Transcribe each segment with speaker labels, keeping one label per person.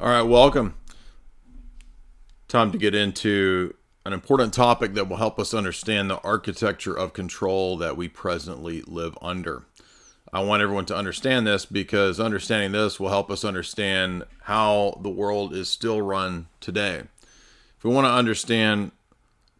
Speaker 1: All right, welcome. Time to get into an important topic that will help us understand the architecture of control that we presently live under. I want everyone to understand this because understanding this will help us understand how the world is still run today. If we want to understand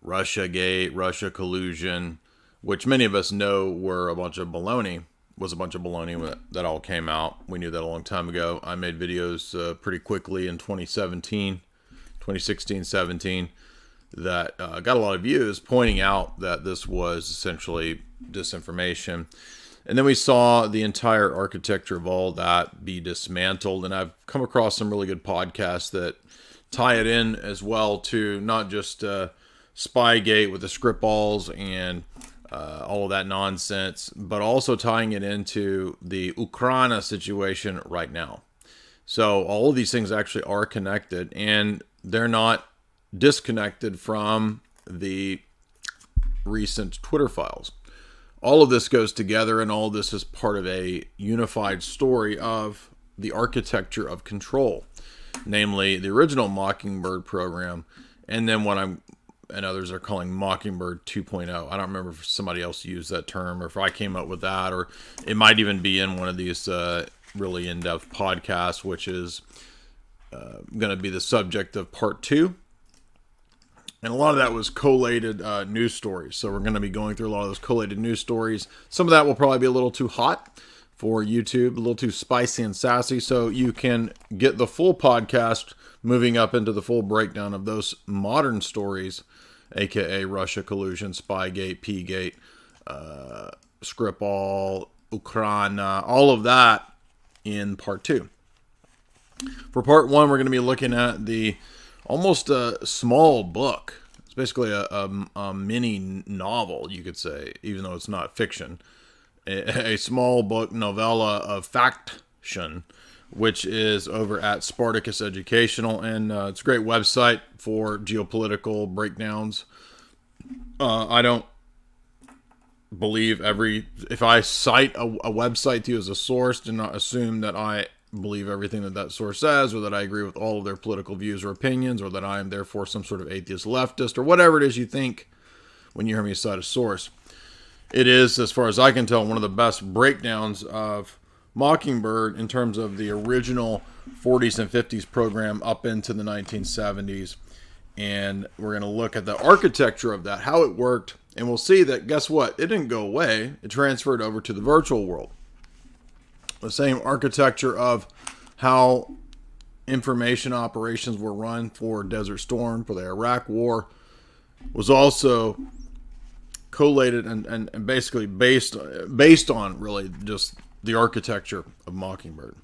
Speaker 1: Russiagate, Russia collusion, which many of us know were a bunch of baloney, was a bunch of baloney when that all came out. We knew that a long time ago. I made videos pretty quickly in 2016, 17, that got a lot of views pointing out that this was essentially disinformation. And then we saw the entire architecture of all that be dismantled. And I've come across some really good podcasts that tie it in as well to not just Spygate with the Skripals and all of that nonsense, but also tying it into the Ukraine situation right now. So all of these things actually are connected, and they're not disconnected from the recent Twitter files. All of this goes together, and all of this is part of a unified story of the architecture of control, namely the original Mockingbird program, and then what and others are calling Mockingbird 2.0. I don't remember if somebody else used that term or if I came up with that, or it might even be in one of these really in-depth podcasts, which is going to be the subject of part 2. And a lot of that was collated news stories. So we're going to be going through a lot of those collated news stories. Some of that will probably be a little too hot for YouTube, a little too spicy and sassy. So you can get the full podcast moving up into the full breakdown of those modern stories, aka Russia collusion, Spygate, P-Gate, Skripal, Ukraine, all of that in part 2. For part 1, we're going to be looking at the almost a small book. It's basically a mini novel, you could say, even though it's not fiction. A small book novella of faction, which is over at Spartacus Educational, and it's a great website for geopolitical breakdowns. I don't believe if I cite a website to you as a source, do not assume that I believe everything that source says, or that I agree with all of their political views or opinions, or that I am therefore some sort of atheist leftist, or whatever it is you think when you hear me cite a source. It is, as far as I can tell, one of the best breakdowns of Mockingbird in terms of the original 40s and 50s program up into the 1970s. And we're going to look at the architecture of that, how it worked. And we'll see that, guess what? It didn't go away. It transferred over to the virtual world. The same architecture of how information operations were run for Desert Storm, for the Iraq War, was also collated and basically based on really just the architecture of Mockingbird.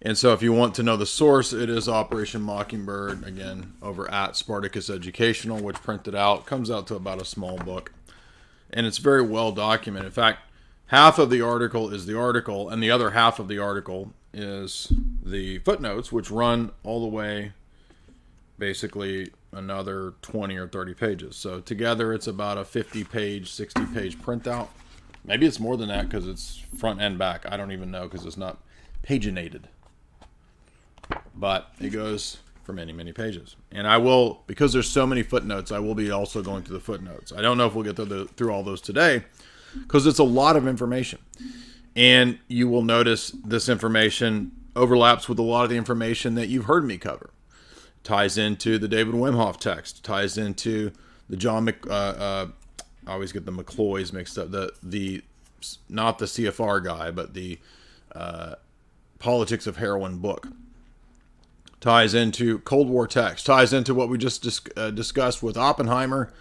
Speaker 1: And so if you want to know the source, it is Operation Mockingbird, again, over at Spartacus Educational, which printed out, comes out to about a small book. And it's very well documented. In fact, half of the article is the article, and the other half of the article is the footnotes, which run all the way, basically, another 20 or 30 pages. So together, it's about a 50-page, 60-page printout. Maybe it's more than that because it's front and back. I don't even know because it's not paginated. But it goes for many, many pages. And I will, because there's so many footnotes, I will be also going through the footnotes. I don't know if we'll get through all those today because it's a lot of information. And you will notice this information overlaps with a lot of the information that you've heard me cover. Ties into the David Wimhoff text. Ties into the John I always get the McCloys mixed up. The not the CFR guy, but the Politics of Heroin book. Ties into Cold War text. Ties into what we just discussed with Oppenheimer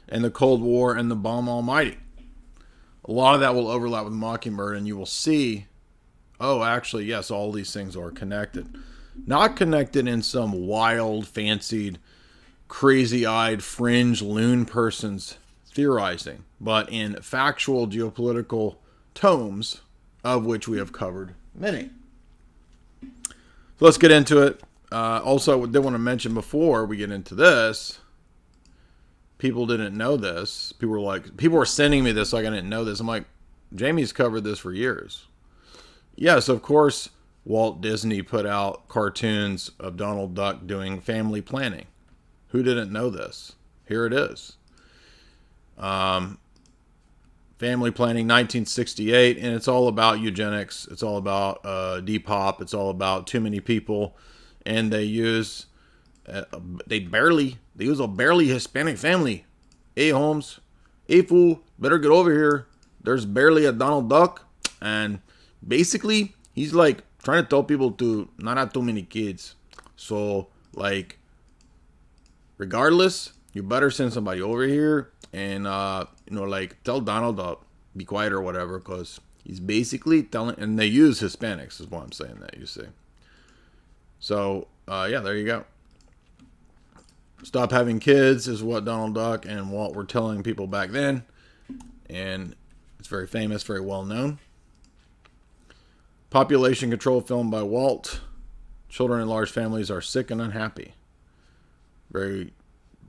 Speaker 1: and the Cold War and the Bomb Almighty. A lot of that will overlap with Mockingbird, and you will see, oh, actually, yes, all these things are connected. Not connected in some wild, fancied, crazy-eyed, fringe loon person's theorizing, but in factual geopolitical tomes, of which we have covered many. So let's get into it. Also, I did want to mention before we get into this, people didn't know this. People were sending me this like I didn't know this. I'm like, Jamie's covered this for years. Yes, of course, Walt Disney put out cartoons of Donald Duck doing family planning. Who didn't know this? Here it is. Family Planning, 1968, and it's all about eugenics. It's all about Depop. It's all about too many people, and they use a barely Hispanic family. Hey Holmes, hey fool, better get over here. There's barely a Donald Duck, and basically he's like trying to tell people to not have too many kids. So like, regardless, you better send somebody over here and like tell Donald to be quiet or whatever, because he's basically telling, and they use Hispanics is why I'm saying that, you see. So yeah, there you go. Stop having kids is what Donald Duck and Walt were telling people back then, and it's very famous, very well known. Population control film by Walt. Children in large families are sick and unhappy. Very,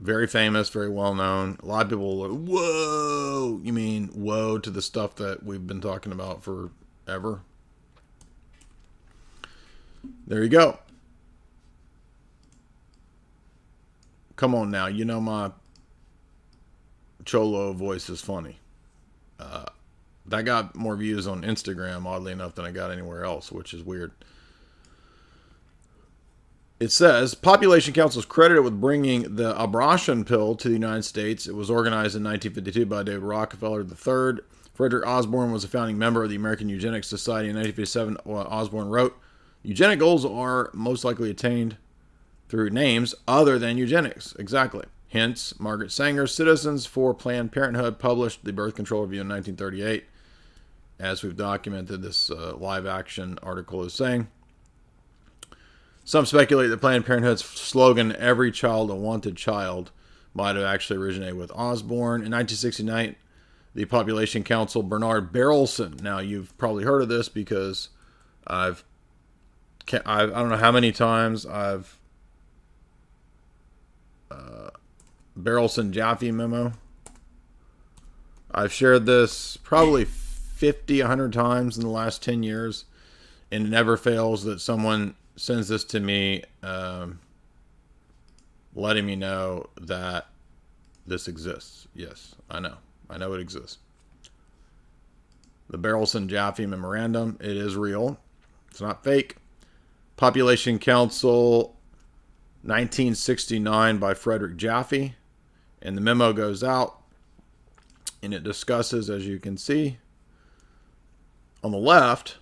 Speaker 1: very famous, very well known. A lot of people are like, whoa! You mean whoa to the stuff that we've been talking about forever? There you go. Come on now, you know my Cholo voice is funny. That got more views on Instagram, oddly enough, than I got anywhere else, which is weird. It says, Population Council is credited with bringing the abortion pill to the United States. It was organized in 1952 by David Rockefeller III. Frederick Osborne was a founding member of the American Eugenics Society. In 1957, Osborne wrote, eugenic goals are most likely attained through names other than eugenics. Exactly. Hence, Margaret Sanger's Citizens for Planned Parenthood published the Birth Control Review in 1938. As we've documented, this live action article is saying. Some speculate that Planned Parenthood's slogan, every child a wanted child, might have actually originated with Osborne. In 1969, the Population Council, Bernard Berelson. Now, you've probably heard of this because I don't know how many times I've Berelson Jaffe memo. I've shared this probably 50, 100 times in the last 10 years, and it never fails that someone sends this to me, letting me know that this exists. Yes, I know it exists. The Berelson Jaffe Memorandum, it is real. It's not fake. Population Council, 1969 by Frederick Jaffe. And the memo goes out, and it discusses, as you can see, on the left,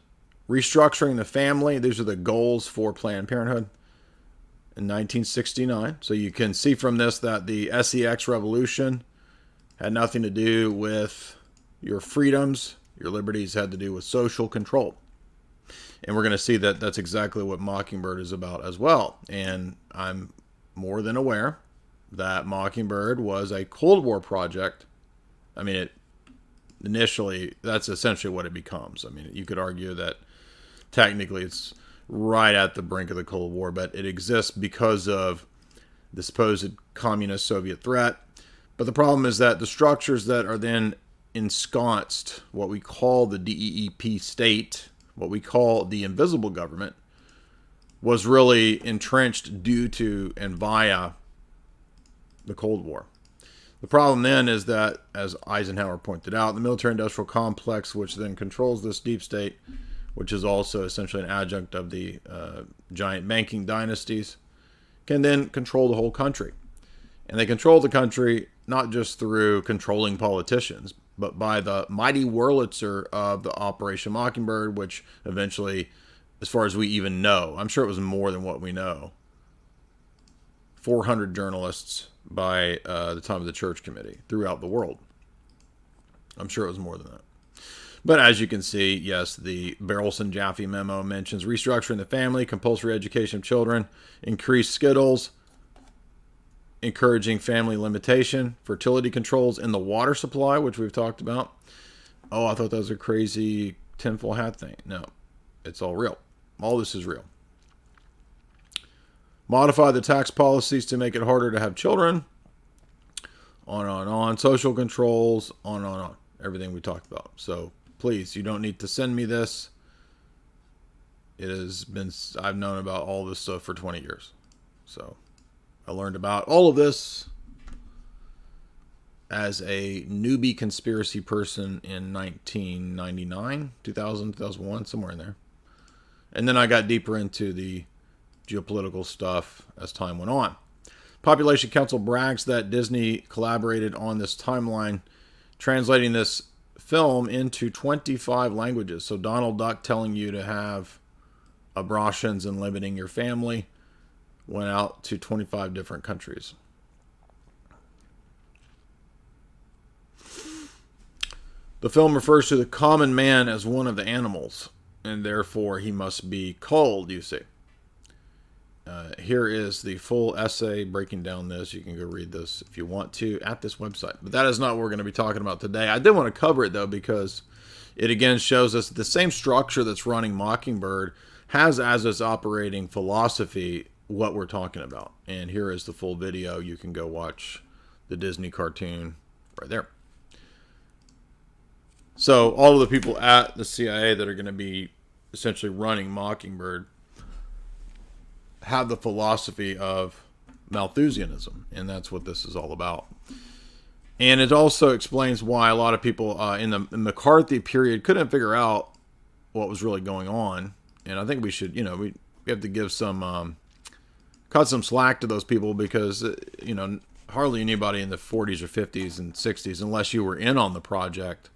Speaker 1: restructuring the family. These are the goals for Planned Parenthood in 1969. So you can see from this that the SEX revolution had nothing to do with your freedoms. Your liberties had to do with social control. And we're going to see that that's exactly what Mockingbird is about as well. And I'm more than aware that Mockingbird was a Cold War project. I mean, initially, that's essentially what it becomes. I mean, you could argue that technically it's right at the brink of the Cold War, but it exists because of the supposed communist Soviet threat. But the problem is that the structures that are then ensconced, what we call the DEEP state, what we call the invisible government, was really entrenched due to and via the Cold War. The problem then is that, as Eisenhower pointed out, the military-industrial complex, which then controls this deep state, which is also essentially an adjunct of the giant banking dynasties, can then control the whole country. And they control the country not just through controlling politicians, but by the mighty Wurlitzer of the Operation Mockingbird, which eventually, as far as we even know, I'm sure it was more than what we know, 400 journalists by the time of the Church Committee throughout the world. I'm sure it was more than that. But as you can see, yes, the Berelson Jaffe memo mentions restructuring the family, compulsory education of children, increased skittles, encouraging family limitation, fertility controls in the water supply, which we've talked about. Oh, I thought that was a crazy tinfoil hat thing. No, it's all real. All this is real. Modify the tax policies to make it harder to have children. On and on. Social controls. On and on. Everything we talked about. So please, you don't need to send me this. I've known about all this stuff for 20 years. So I learned about all of this as a newbie conspiracy person in 1999, 2000, 2001, somewhere in there. And then I got deeper into the geopolitical stuff as time went on. Population Council brags that Disney collaborated on this timeline, translating this film into 25 languages. So Donald Duck telling you to have abortions and limiting your family went out to 25 different countries. The film refers to the common man as one of the animals, and therefore he must be culled, you see. Here is the full essay breaking down this. You can go read this if you want to at this website. But that is not what we're going to be talking about today. I did want to cover it, though, because it again shows us the same structure that's running Mockingbird has as its operating philosophy what we're talking about. And here is the full video. You can go watch the Disney cartoon right there. So all of the people at the CIA that are going to be essentially running Mockingbird have the philosophy of Malthusianism, and that's what this is all about. And it also explains why a lot of people in the McCarthy period couldn't figure out what was really going on. And I think we should, we have to give some, cut some slack to those people because, hardly anybody in the 40s or 50s and 60s, unless you were in on the project,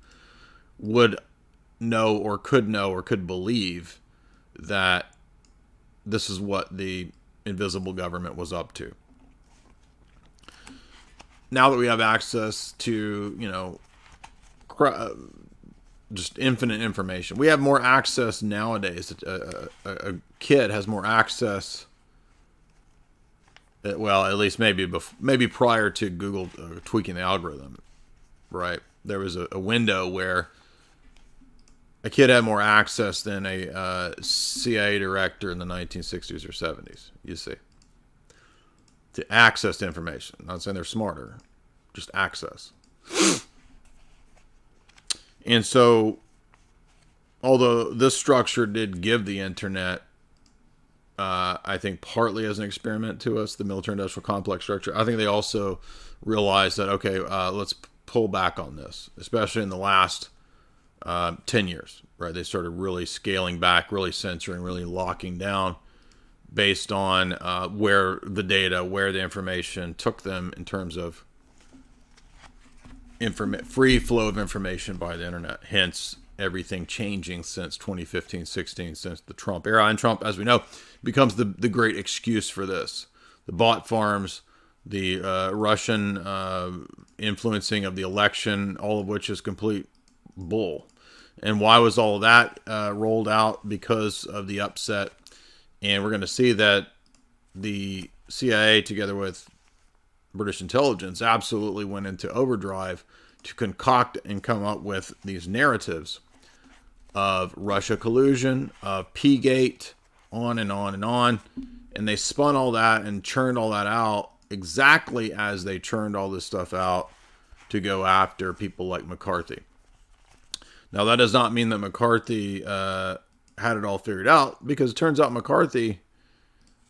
Speaker 1: would know or could believe that this is what the invisible government was up to. Now that we have access to, just infinite information, we have more access nowadays. A kid has more access. Well, at least maybe prior to Google tweaking the algorithm, right? There was a window where a kid had more access than a CIA director in the 1960s or 70s, you see. To access to information. I'm not saying they're smarter, just access. And so, although this structure did give the internet, I think partly as an experiment to us, the military-industrial complex structure, I think they also realized that, okay, let's pull back on this, especially in the last 10 years, right? They started really scaling back, really censoring, really locking down based on where the information took them in terms of free flow of information by the internet. Hence, everything changing since 2015-16, since the Trump era. And Trump, as we know, becomes the great excuse for this. The bot farms, the Russian influencing of the election, all of which is complete bull. And why was all of that rolled out? Because of the upset. And we're going to see that the CIA, together with British intelligence, absolutely went into overdrive to concoct and come up with these narratives of Russia collusion, of P-Gate, on and on and on. And they spun all that and churned all that out exactly as they churned all this stuff out to go after people like McCarthy. Now, that does not mean that McCarthy had it all figured out, because it turns out McCarthy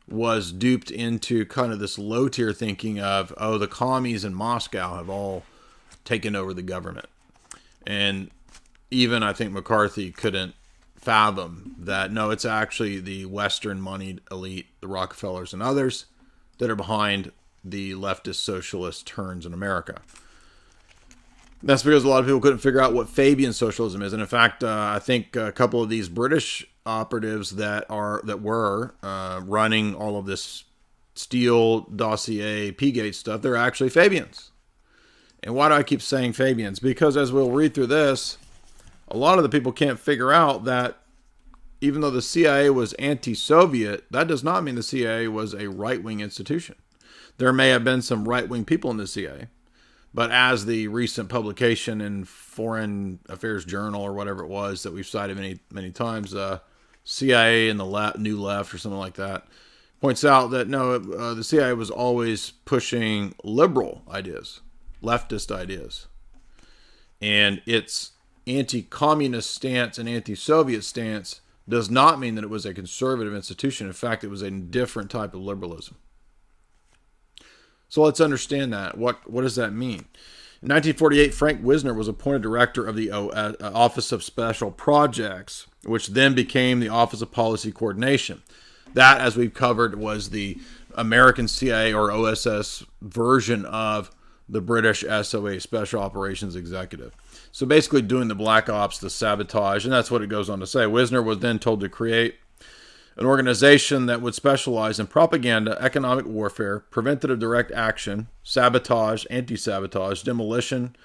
Speaker 1: was duped into kind of this low-tier thinking of, oh, the commies in Moscow have all taken over the government. And even I think McCarthy couldn't fathom that, no, it's actually the Western moneyed elite, the Rockefellers and others, that are behind the leftist socialist turns in America. That's because a lot of people couldn't figure out what Fabian socialism is. And in fact, I think a couple of these British operatives that were running all of this Steele dossier, P-Gate stuff, they're actually Fabians. And why do I keep saying Fabians? Because as we'll read through this, a lot of the people can't figure out that even though the CIA was anti-Soviet, that does not mean the CIA was a right-wing institution. There may have been some right-wing people in the CIA. But as the recent publication in Foreign Affairs Journal or whatever it was that we've cited many, many times, CIA and the New Left or something like that, points out that no, the CIA was always pushing liberal ideas, leftist ideas. And its anti-communist stance and anti-Soviet stance does not mean that it was a conservative institution. In fact, it was a different type of liberalism. So let's understand that. What does that mean? In 1948, Frank Wisner was appointed director of the Office of Special Projects, which then became the Office of Policy Coordination. That, as we've covered, was the American CIA or OSS version of the British SOE, Special Operations Executive. So basically doing the black ops, the sabotage, and that's what it goes on to say. Wisner was then told to create an organization that would specialize in propaganda, economic warfare, preventative direct action, sabotage, anti-sabotage, demolition,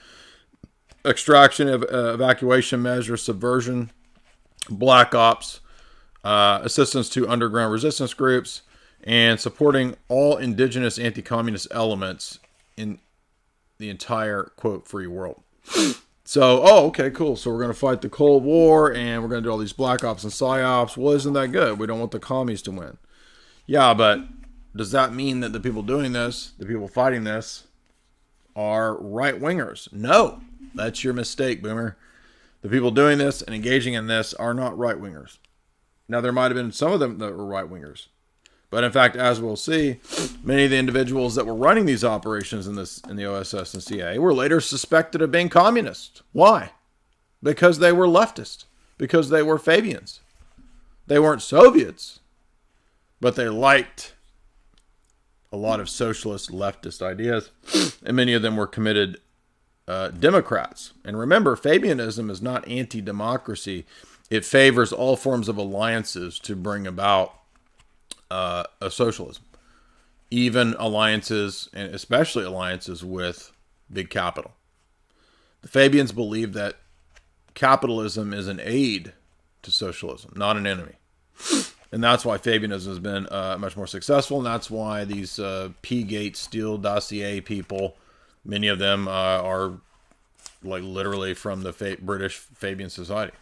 Speaker 1: extraction, evacuation measures, subversion, black ops, assistance to underground resistance groups, and supporting all indigenous anti-communist elements in the entire, quote, free world. So, okay, cool. So we're going to fight the Cold War, and we're going to do all these black ops and psyops. Well, isn't that good? We don't want the commies to win. Yeah, but does that mean that the people doing this, the people fighting this, are right-wingers? No, that's your mistake, Boomer. The people doing this and engaging in this are not right-wingers. Now, there might have been some of them that were right-wingers. But in fact, as we'll see, many of the individuals that were running these operations in the OSS and CIA were later suspected of being communists. Why? Because they were leftists. Because they were Fabians. They weren't Soviets, but they liked a lot of socialist leftist ideas, and many of them were committed Democrats. And remember, Fabianism is not anti-democracy. It favors all forms of alliances to bring about a socialism, even alliances, and especially alliances with big capital. The Fabians believe that capitalism is an aid to socialism, not an enemy. And that's why Fabianism has been much more successful, and that's why these Spygate, Steele dossier people, many of them are like literally from the British Fabian Society.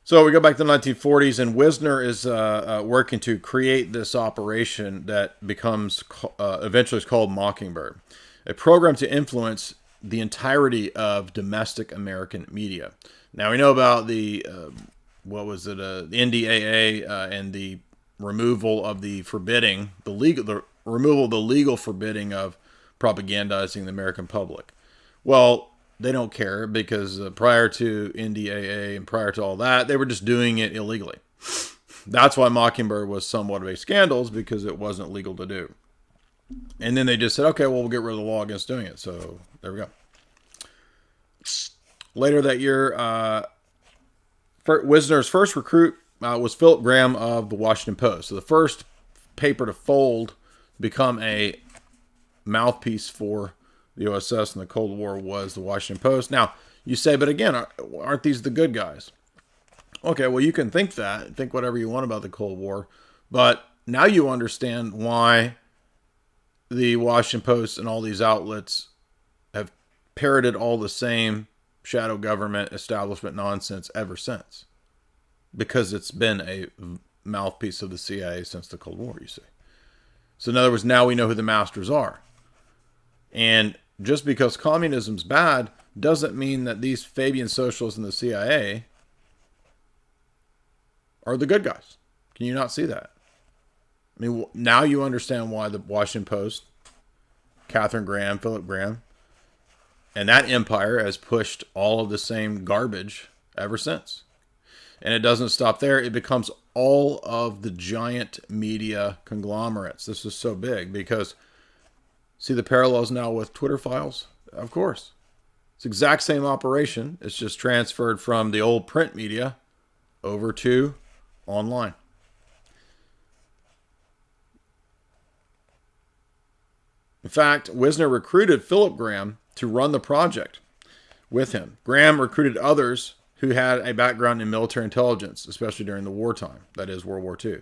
Speaker 1: So we go back to the 1940s, and Wisner is working to create this operation that becomes eventually is called Mockingbird, a program to influence the entirety of domestic American media. Now we know about the the NDAA and the removal of the removal of the legal forbidding of propagandizing the American public. Well, they don't care because prior to NDAA and prior to all that, they were just doing it illegally. That's why Mockingbird was somewhat of a scandal, because it wasn't legal to do. And then they just said, okay, well, we'll get rid of the law against doing it. So there we go. Later that year, Wisner's first recruit was Philip Graham of the Washington Post. So the first paper to fold, become a mouthpiece for the OSS in the Cold War, was the Washington Post. Now, you say, but again, aren't these the good guys? Okay, well, you can think that, think whatever you want about the Cold War, but now you understand why the Washington Post and all these outlets have parroted all the same shadow government establishment nonsense ever since. Because it's been a mouthpiece of the CIA since the Cold War, you see. So in other words, now we know who the masters are. And just because communism's bad doesn't mean that these Fabian socialists in the CIA are the good guys. Can you not see that? I mean, now you understand why the Washington Post, Katharine Graham, Philip Graham, and that empire has pushed all of the same garbage ever since. And it doesn't stop there. It becomes all of the giant media conglomerates. This is so big because, see the parallels now with Twitter files? Of course. It's the exact same operation. It's just transferred from the old print media over to online. In fact, Wisner recruited Philip Graham to run the project with him. Graham recruited others who had a background in military intelligence, especially during the wartime, that is World War II.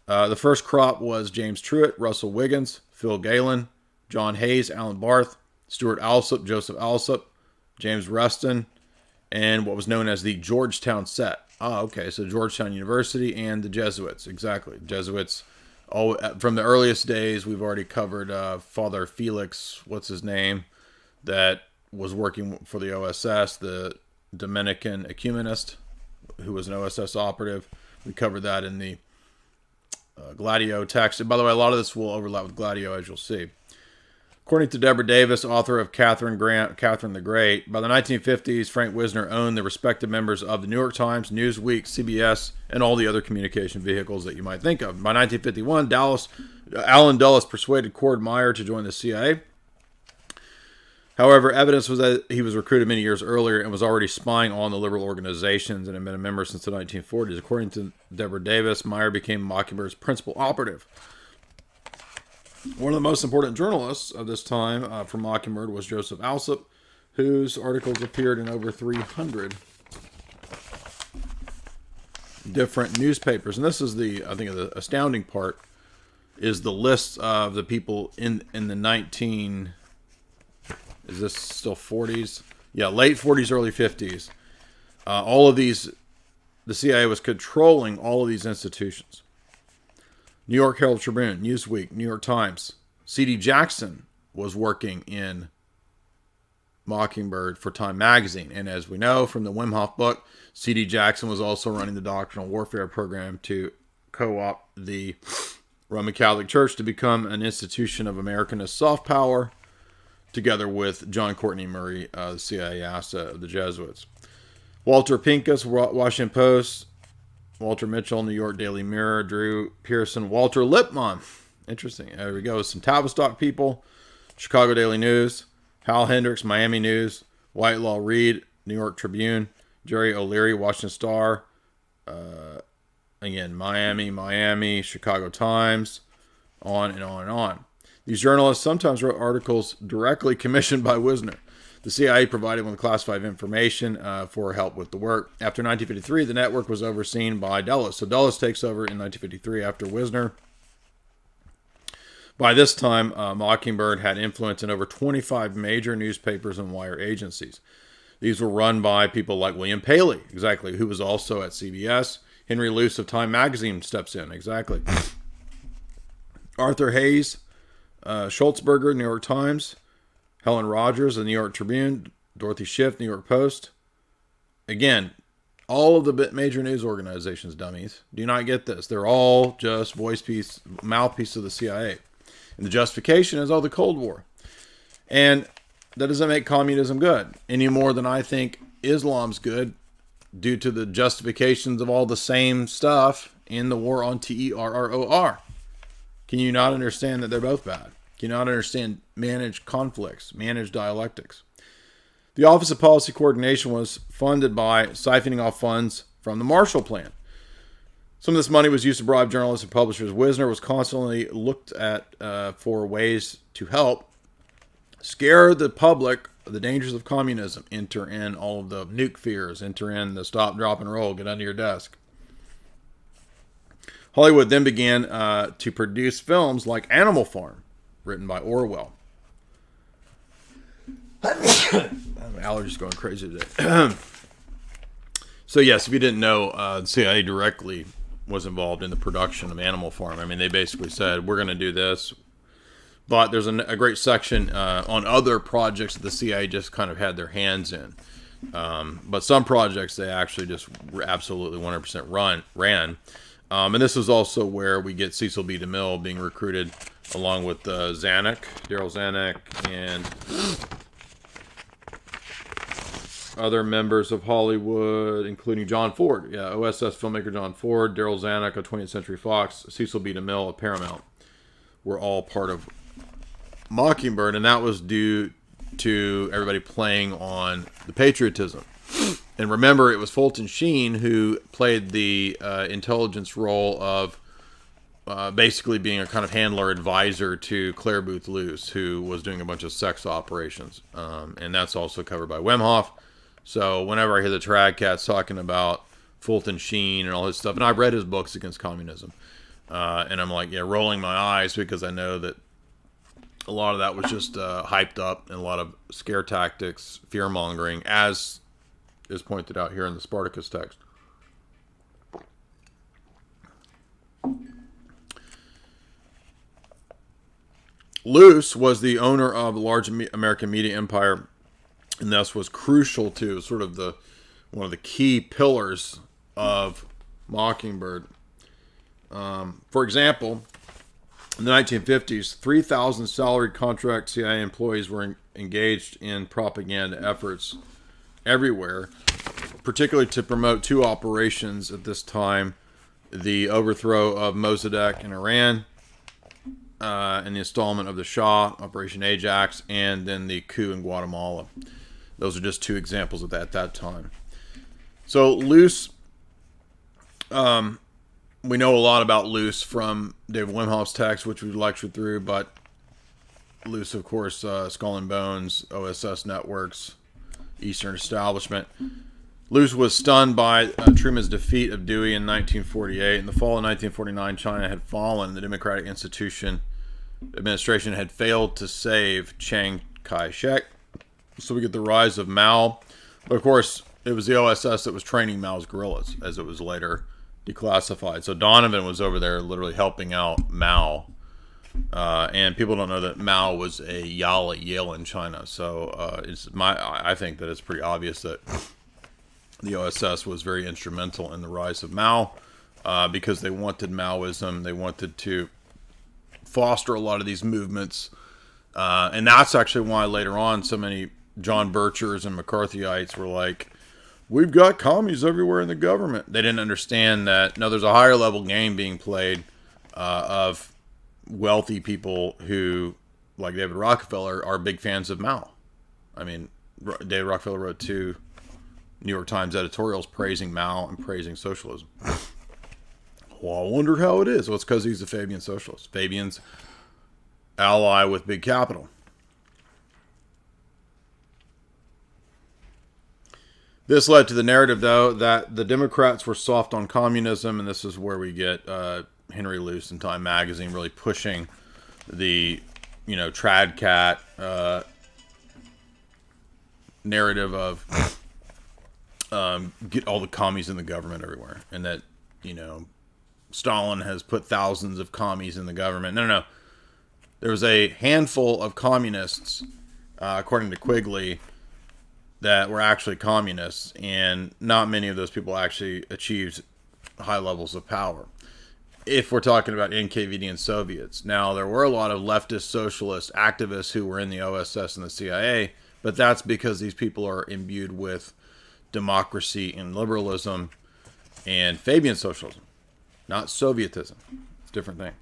Speaker 1: The first crop was James Truitt, Russell Wiggins, Phil Galen, John Hayes, Alan Barth, Stuart Alsop, Joseph Alsop, James Rustin, and what was known as the Georgetown set. Okay, so Georgetown University and the Jesuits, exactly. Jesuits, from the earliest days, we've already covered Father Felix, what's his name, that was working for the OSS, the Dominican ecumenist, who was an OSS operative. We covered that in the Gladio text. And by the way, a lot of this will overlap with Gladio, as you'll see. According to Deborah Davis, author of Catherine the Great, by the 1950s, Frank Wisner owned the respective members of the New York Times, Newsweek, CBS, and all the other communication vehicles that you might think of. By 1951, Allen Dulles persuaded Cord Meyer to join the CIA. However, evidence was that he was recruited many years earlier and was already spying on the liberal organizations and had been a member since the 1940s. According to Deborah Davis, Meyer became Mockingbird's principal operative. One of the most important journalists of this time for Mockingbird was Joseph Alsop, whose articles appeared in over 300 different newspapers. And this is I think the astounding part, is the list of the people in the is this still 40s? Yeah, late 40s, early 50s. All of these, the CIA was controlling all of these institutions. New York Herald Tribune, Newsweek, New York Times. C.D. Jackson was working in Mockingbird for Time magazine. And as we know from the Wim Hof book, C.D. Jackson was also running the doctrinal warfare program to co-opt the Roman Catholic Church to become an institution of Americanist soft power, together with John Courtney Murray, the CIA asset of the Jesuits. Walter Pincus, Washington Post. Walter Mitchell, New York Daily Mirror. Drew Pearson, Walter Lippmann. Interesting. There we go. Some Tavistock people. Chicago Daily News. Hal Hendricks, Miami News. Whitelaw Reid, New York Tribune. Jerry O'Leary, Washington Star. Again, Miami, Chicago Times. On and on and on. These journalists sometimes wrote articles directly commissioned by Wisner. The CIA provided them with classified information for help with the work. After 1953, the network was overseen by Dulles. So Dulles takes over in 1953 after Wisner. By this time, Mockingbird had influence in over 25 major newspapers and wire agencies. These were run by people like William Paley, exactly, who was also at CBS. Henry Luce of Time magazine steps in, exactly. Arthur Hayes, Schultzberger, New York Times. Helen Rogers, the New York Tribune. Dorothy Schiff, New York Post. Again, all of the major news organizations, dummies, do not get this. They're all just mouthpiece of the CIA. And the justification is, the Cold War. And that doesn't make communism good any more than I think Islam's good, due to the justifications of all the same stuff in the war on terror. Can you not understand that they're both bad? Can you not understand managed conflicts, managed dialectics? The Office of Policy Coordination was funded by siphoning off funds from the Marshall Plan. Some of this money was used to bribe journalists and publishers. Wisner was constantly looked at for ways to help scare the public of the dangers of communism. Enter in all of the nuke fears. Enter in the stop, drop, and roll. Get under your desk. Hollywood then began to produce films like Animal Farm, written by Orwell. Allergies going crazy today. So yes, if you didn't know, the CIA directly was involved in the production of Animal Farm. I mean, they basically said, we're going to do this. But there's a great section on other projects that the CIA just kind of had their hands in. But some projects they actually just absolutely 100% ran. And this is also where we get Cecil B. DeMille being recruited along with Daryl Zanuck, and other members of Hollywood, including John Ford. Yeah, OSS filmmaker John Ford, Daryl Zanuck of 20th Century Fox, Cecil B. DeMille of Paramount were all part of Mockingbird, and that was due to everybody playing on the patriotism. And remember, it was Fulton Sheen who played the intelligence role of basically being a kind of handler advisor to Claire Booth Luce, who was doing a bunch of sex operations. And that's also covered by Wim Hof. So whenever I hear the Tradcats talking about Fulton Sheen and all his stuff, and I've read his books against communism, and I'm like, rolling my eyes, because I know that a lot of that was just hyped up, and a lot of scare tactics, fear-mongering, as is pointed out here in the Spartacus text. Luce was the owner of a large American media empire, and thus was crucial to sort of one of the key pillars of Mockingbird. For example, in the 1950s, 3,000 salaried contract CIA employees were engaged in propaganda efforts everywhere, particularly to promote two operations at this time: the overthrow of Mossadegh in Iran, and the installment of the Shah, Operation Ajax, and then the coup in Guatemala. Those are just two examples of that at that time. So Luce, we know a lot about Luce from David Wimhoff's text, which we lectured through, but Luce, of course, Skull and Bones, OSS Networks, Eastern Establishment. Luce was stunned by Truman's defeat of Dewey in 1948. In the fall of 1949, China had fallen. The Democratic Administration had failed to save Chiang Kai-shek. So we get the rise of Mao. But of course, it was the OSS that was training Mao's guerrillas, as it was later declassified. So Donovan was over there literally helping out Mao. And people don't know that Mao was a Yale at Yale in China. So I think that it's pretty obvious that the OSS was very instrumental in the rise of Mao, because they wanted Maoism. They wanted to foster a lot of these movements. And that's actually why later on so many John Birchers and McCarthyites were like, we've got commies everywhere in the government. They didn't understand that, no, there's a higher level game being played of wealthy people who, like David Rockefeller, are big fans of Mao. I mean, David Rockefeller wrote 2 New York Times editorials praising Mao and praising socialism. Well, I wonder how it is. Well, it's because he's a Fabian socialist. Fabian's ally with big capital. This led to the narrative, though, that the Democrats were soft on communism, and this is where we get Henry Luce in Time magazine really pushing the, trad cat narrative of get all the commies in the government everywhere, and that, Stalin has put thousands of commies in the government. No. There was a handful of communists, according to Quigley, that were actually communists, and not many of those people actually achieved high levels of power. If we're talking about NKVD and Soviets. Now, there were a lot of leftist socialist activists who were in the OSS and the CIA, but that's because these people are imbued with democracy and liberalism and Fabian socialism, not Sovietism. It's a different thing.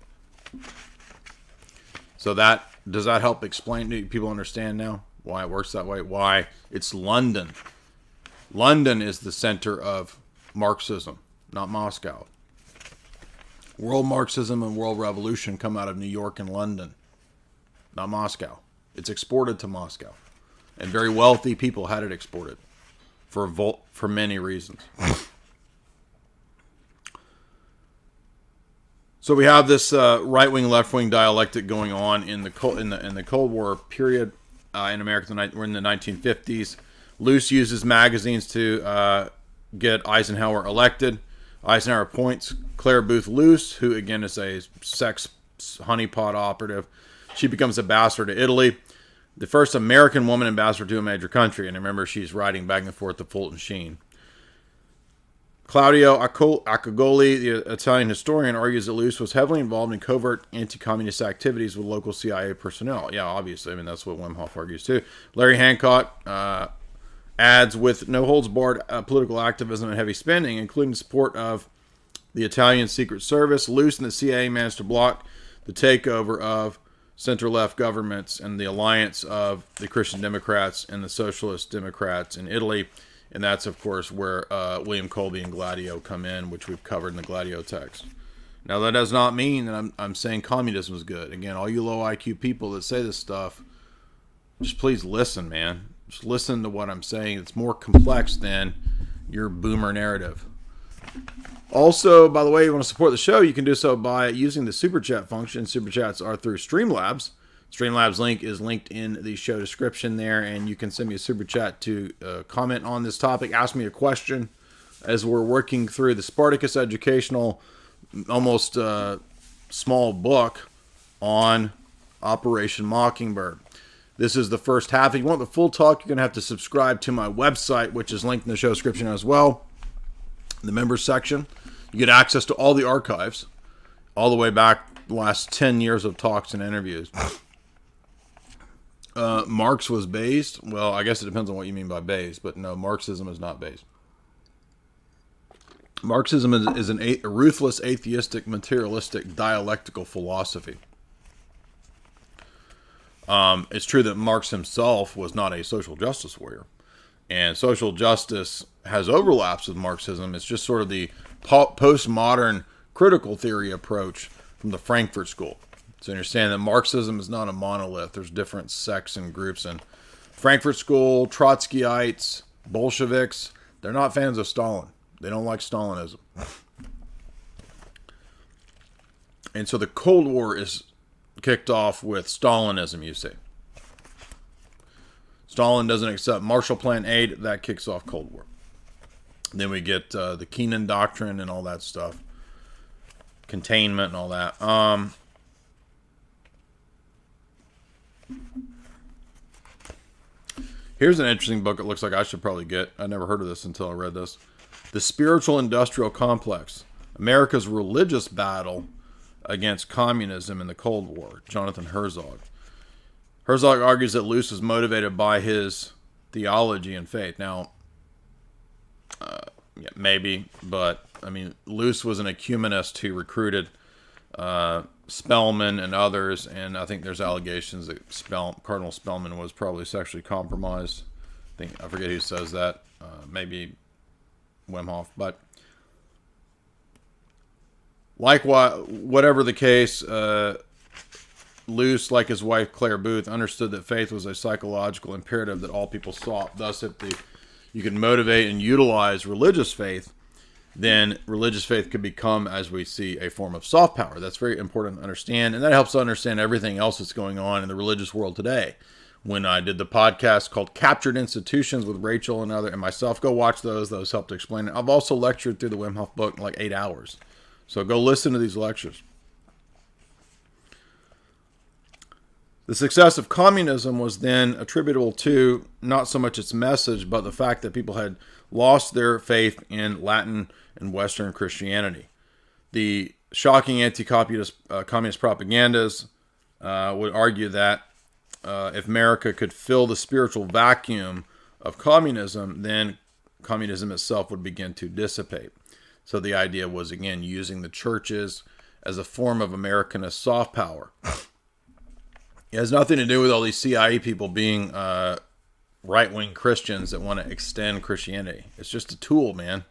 Speaker 1: So does that help explain? Do people understand now why it works that way? Why it's London. London is the center of Marxism, not Moscow. World Marxism and world revolution come out of New York and London, not Moscow. It's exported to Moscow. And very wealthy people had it exported for many reasons. So we have this right-wing, left-wing dialectic going on in the Cold War period in America. We're in the 1950s. Luce uses magazines to get Eisenhower elected. Eisenhower appoints Claire Booth Luce, who again is a sex honeypot operative. She becomes ambassador to Italy, the first American woman ambassador to a major country. And remember, she's riding back and forth to Fulton Sheen. Claudio Accogoli, the Italian historian, argues that Luce was heavily involved in covert anti-communist activities with local CIA personnel. Yeah, obviously. I mean, that's what Wimhoff argues too. Larry Hancock adds, with no holds barred political activism and heavy spending, including support of the Italian Secret Service, Luce and the CIA managed to block the takeover of center-left governments and the alliance of the Christian Democrats and the Socialist Democrats in Italy. And that's, of course, where William Colby and Gladio come in, which we've covered in the Gladio text. Now, that does not mean that I'm saying communism is good. Again, all you low IQ people that say this stuff, just please listen, man. Just listen to what I'm saying. It's more complex than your boomer narrative. Also, by the way, you want to support the show, you can do so by using the Super Chat function. Super Chats are through Streamlabs. Streamlabs link is linked in the show description there, and you can send me a Super Chat to comment on this topic, ask me a question, as we're working through the Spartacus educational, almost small book on Operation Mockingbird. This is the first half. If you want the full talk, you're going to have to subscribe to my website, which is linked in the show description as well. In the members section, you get access to all the archives, all the way back the last 10 years of talks and interviews. Marx was based. Well, I guess it depends on what you mean by based, but no, Marxism is not based. Marxism is a ruthless, atheistic, materialistic, dialectical philosophy. It's true that Marx himself was not a social justice warrior. And social justice has overlaps with Marxism. It's just sort of the postmodern critical theory approach from the Frankfurt School. So understand that Marxism is not a monolith. There's different sects and groups. And Frankfurt School, Trotskyites, Bolsheviks, they're not fans of Stalin. They don't like Stalinism. And so the Cold War is kicked off with Stalinism, you see. Stalin doesn't accept Marshall Plan aid. That kicks off Cold War. Then we get the Kennan Doctrine and all that stuff. Containment and all that. Here's an interesting book it looks like I should probably get. I never heard of this until I read this. The Spiritual Industrial Complex. America's Religious Battle Against Communism in the Cold War. Jonathan Herzog. Herzog argues that Luce was motivated by his theology and faith. Now, yeah, maybe, but I mean, Luce was an ecumenist who recruited Spellman and others, and I think there's allegations that Cardinal Spellman was probably sexually compromised. I forget who says that. Maybe Wim Hof, but likewise, whatever the case, Luce, like his wife Claire Booth, understood that faith was a psychological imperative that all people sought. Thus, if you can motivate and utilize religious faith, then religious faith could become, as we see, a form of soft power. That's very important to understand, and that helps to understand everything else that's going on in the religious world today. When I did the podcast called Captured Institutions with Rachel and myself, go watch those. Those help to explain it. I've also lectured through the Wim Hof book in like 8 hours. So go listen to these lectures. The success of communism was then attributable to not so much its message, but the fact that people had lost their faith in Latin and Western Christianity. The shocking anti-communist propagandas would argue that if America could fill the spiritual vacuum of communism, then communism itself would begin to dissipate. So the idea was, again, using the churches as a form of Americanist soft power. It has nothing to do with all these CIA people being right-wing Christians that want to extend Christianity. It's just a tool, man.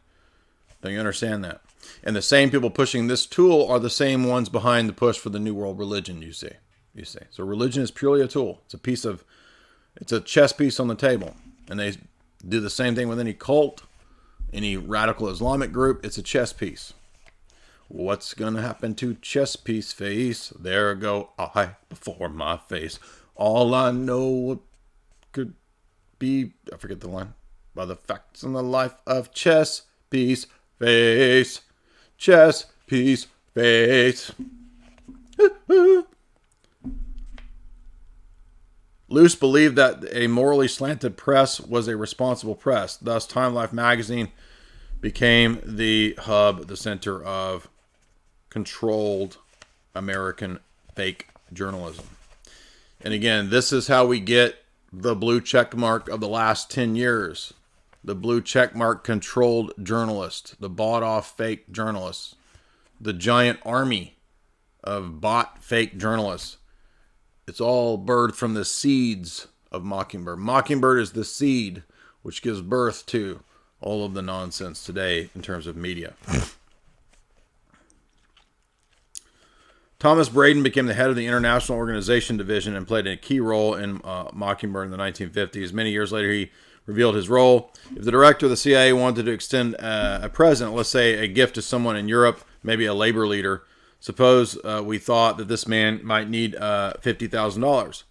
Speaker 1: Don't you understand that? And the same people pushing this tool are the same ones behind the push for the New World Religion, you see. So religion is purely a tool. It's a chess piece on the table. And they do the same thing with any cult, any radical Islamic group. It's a chess piece. What's going to happen to chess piece face? There go I before my face. All I know could be, I forget the line, by the facts in the life of chess piece face. Chess piece face. Luce believed that a morally slanted press was a responsible press. Thus, Time Life magazine became the hub, the center of controlled American fake journalism. And again, this is how we get the blue check mark of the last 10 years. The blue check mark controlled journalists, the bought off fake journalists, the giant army of bought fake journalists. It's all birthed from the seeds of Mockingbird. Mockingbird is the seed which gives birth to all of the nonsense today in terms of media. Thomas Braden became the head of the International Organization Division and played a key role in Mockingbird in the 1950s. Many years later, he revealed his role. If the director of the CIA wanted to extend a present, let's say a gift to someone in Europe, maybe a labor leader, suppose we thought that this man might need $50,000.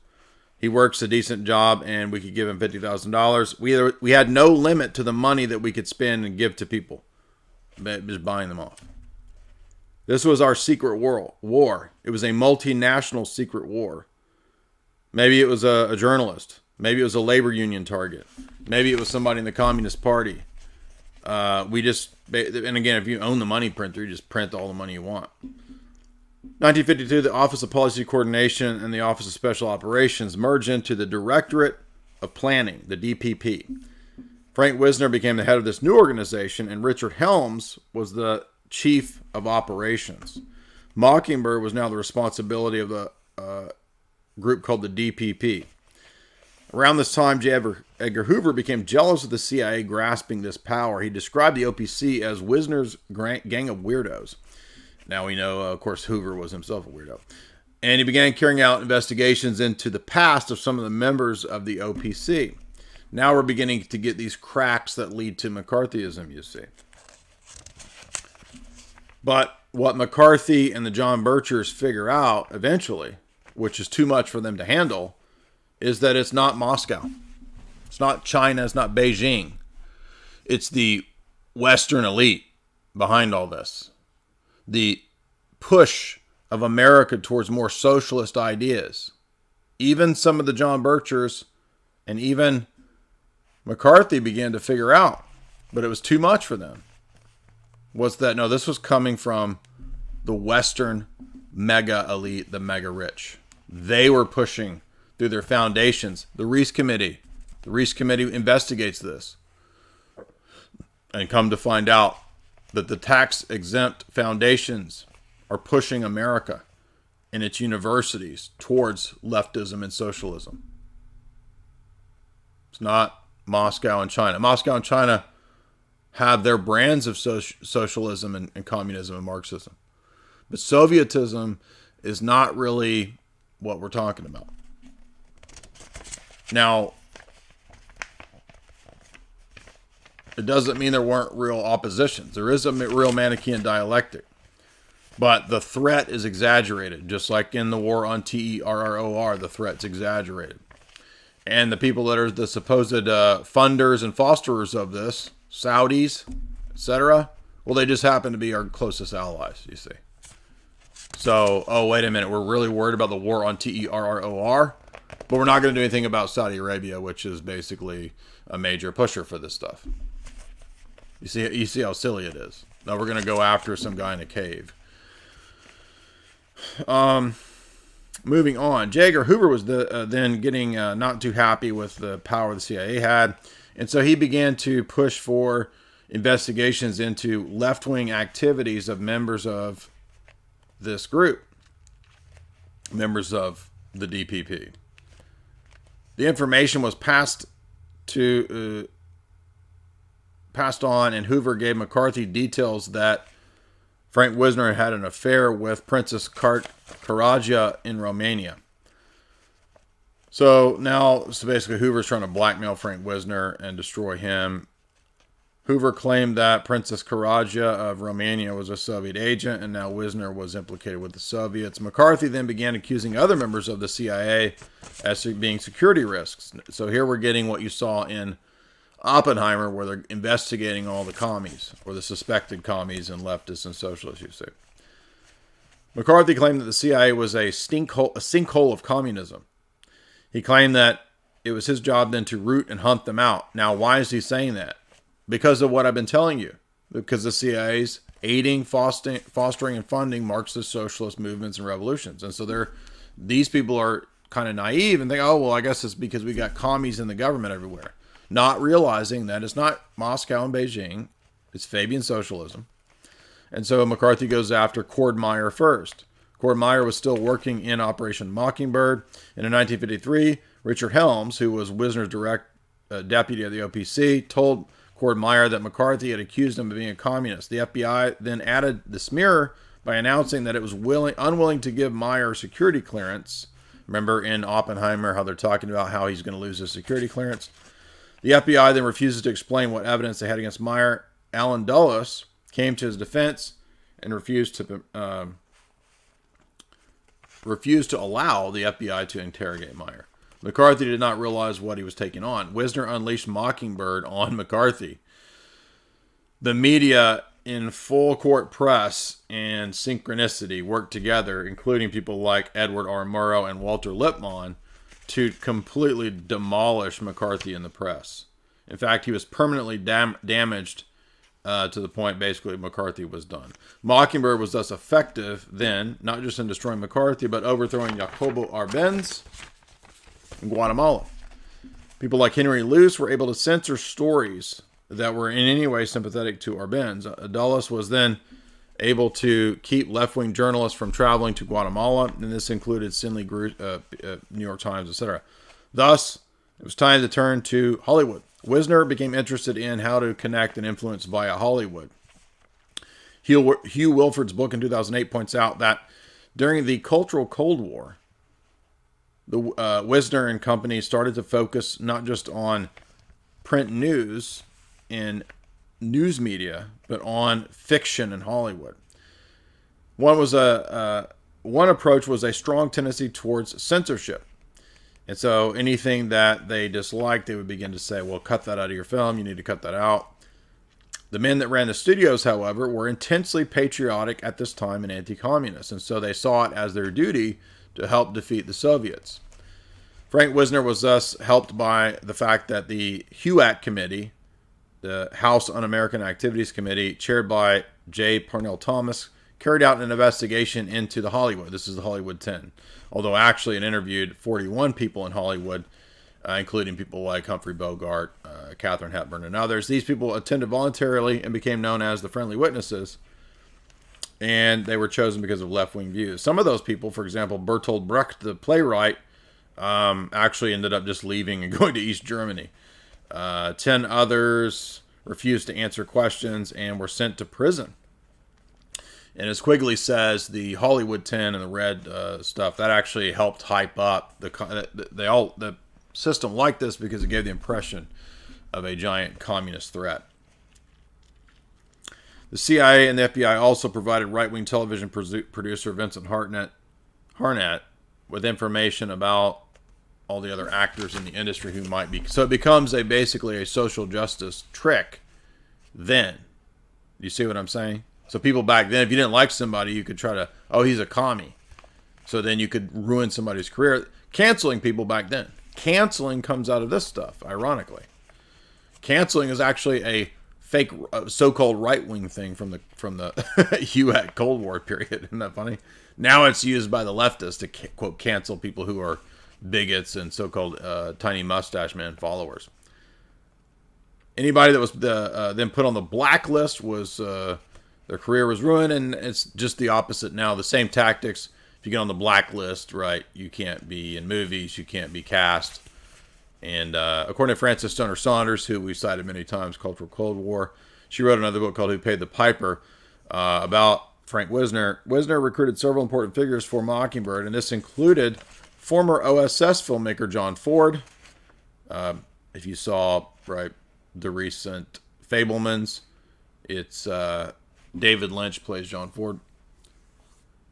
Speaker 1: He works a decent job and we could give him $50,000. We had no limit to the money that we could spend and give to people, just buying them off. This was our secret war. It was a multinational secret war. Maybe it was a journalist. Maybe it was a labor union target. Maybe it was somebody in the Communist Party. And again, if you own the money printer, you just print all the money you want. 1952, the Office of Policy Coordination and the Office of Special Operations merged into the Directorate of Planning, the DPP. Frank Wisner became the head of this new organization, and Richard Helms was the chief of operations. Mockingbird was now the responsibility of the group called the DPP. Around this time, J. Edgar Hoover became jealous of the CIA grasping this power. He described the OPC as Wisner's gang of weirdos. Now we know, of course, Hoover was himself a weirdo. And he began carrying out investigations into the past of some of the members of the OPC. Now we're beginning to get these cracks that lead to McCarthyism, you see. But what McCarthy and the John Birchers figure out eventually, which is too much for them to handle, is that it's not Moscow. It's not China. It's not Beijing. It's the Western elite behind all this. The push of America towards more socialist ideas. Even some of the John Birchers and even McCarthy began to figure out, but it was too much for them, was that, no, this was coming from the Western mega elite, the mega rich. They were pushing through their foundations. The Reese Committee investigates this. And come to find out that the tax-exempt foundations are pushing America and its universities towards leftism and socialism. It's not Moscow and China. Moscow and China have their brands of socialism and communism and Marxism. But Sovietism is not really what we're talking about. Now, it doesn't mean there weren't real oppositions. There is a real Manichaean dialectic. But the threat is exaggerated. Just like in the war on terror, the threat's exaggerated. And the people that are the supposed funders and fosterers of this, Saudis, etc., well, they just happen to be our closest allies, you see. So, oh, wait a minute. We're really worried about the war on terror, but we're not going to do anything about Saudi Arabia, which is basically a major pusher for this stuff. You see how silly it is. Now we're going to go after some guy in a cave. Moving on. J. Edgar Hoover was then getting not too happy with the power the CIA had, and so he began to push for investigations into left-wing activities of members of this group, members of the DPP. The information was passed on, and Hoover gave McCarthy details that Frank Wisner had an affair with Princess Karagia in Romania. So basically Hoover's trying to blackmail Frank Wisner and destroy him. Hoover claimed that Princess Karagia of Romania was a Soviet agent, and now Wisner was implicated with the Soviets. McCarthy then began accusing other members of the CIA as being security risks. So here we're getting what you saw in Oppenheimer, where they're investigating all the commies, or the suspected commies and leftists and socialists, you say. McCarthy claimed that the CIA was a sinkhole of communism. He claimed that it was his job then to root and hunt them out. Now, why is he saying that? Because of what I've been telling you. Because the CIA's aiding, fostering, and funding Marxist socialist movements and revolutions. And so these people are kind of naive and think, oh, well, I guess it's because we got commies in the government everywhere. Not realizing that it's not Moscow and Beijing, it's Fabian socialism. And so McCarthy goes after Cord Meyer first. Cord Meyer was still working in Operation Mockingbird. And in 1953, Richard Helms, who was Wisner's direct deputy of the OPC, told Cord Meyer that McCarthy had accused him of being a communist. The FBI then added the smear by announcing that it was unwilling to give Meyer security clearance. Remember in Oppenheimer how they're talking about how he's going to lose his security clearance? The FBI then refuses to explain what evidence they had against Meyer. Alan Dulles came to his defense and refused to allow the FBI to interrogate Meyer. McCarthy did not realize what he was taking on. Wisner unleashed Mockingbird on McCarthy. The media in full court press and synchronicity worked together, including people like Edward R. Murrow and Walter Lippmann, to completely demolish McCarthy in the press. In fact, he was permanently damaged to the point basically McCarthy was done. Mockingbird was thus effective then, not just in destroying McCarthy, but overthrowing Jacobo Arbenz in Guatemala. People like Henry Luce were able to censor stories that were in any way sympathetic to Arbenz. Dulles was then able to keep left-wing journalists from traveling to Guatemala, and this included Sidney New York Times, etc. Thus, it was time to turn to Hollywood. Wisner became interested in how to connect and influence via Hollywood. Hugh Wilford's book in 2008 points out that during the Cultural Cold War, the Wisner and company started to focus not just on print news and news media, but on fiction in Hollywood. One approach was a strong tendency towards censorship. And so anything that they disliked, they would begin to say, well, cut that out of your film. You need to cut that out. The men that ran the studios, however, were intensely patriotic at this time and anti-communist. And so they saw it as their duty to help defeat the Soviets. Frank Wisner was thus helped by the fact that the HUAC Committee, the House Un-American Activities Committee, chaired by J. Parnell Thomas, carried out an investigation into the Hollywood. This is the Hollywood 10. Although actually it interviewed 41 people in Hollywood, including people like Humphrey Bogart, Katharine Hepburn, and others. These people attended voluntarily and became known as the Friendly Witnesses, and they were chosen because of left-wing views. Some of those people, for example, Bertolt Brecht, the playwright, actually ended up just leaving and going to East Germany. 10 others refused to answer questions and were sent to prison. And as Quigley says, the Hollywood 10 and the red stuff, that actually helped hype up the system like this because it gave the impression of a giant communist threat. The CIA and the FBI also provided right-wing television producer Vincent Harnett with information about all the other actors in the industry who might be. So it becomes basically a social justice trick then. You see what I'm saying? So people back then, if you didn't like somebody, you could try to, oh, he's a commie. So then you could ruin somebody's career. Canceling people back then. Canceling comes out of this stuff, ironically. Canceling is actually a fake so-called right-wing thing from the HUAC Cold War period. Isn't that funny? Now it's used by the leftists to, quote, cancel people who are bigots and so-called tiny mustache man followers. Anybody that was then put on the blacklist was... their career was ruined, and it's just the opposite now. The same tactics. If you get on the blacklist, right, you can't be in movies, you can't be cast. And according to Frances Stoner Saunders, who we cited many times, Cultural Cold War, she wrote another book called Who Paid the Piper about Frank Wisner. Wisner recruited several important figures for Mockingbird, and this included former OSS filmmaker John Ford. If you saw, right, the recent Fabelmans, it's... David Lynch plays John Ford.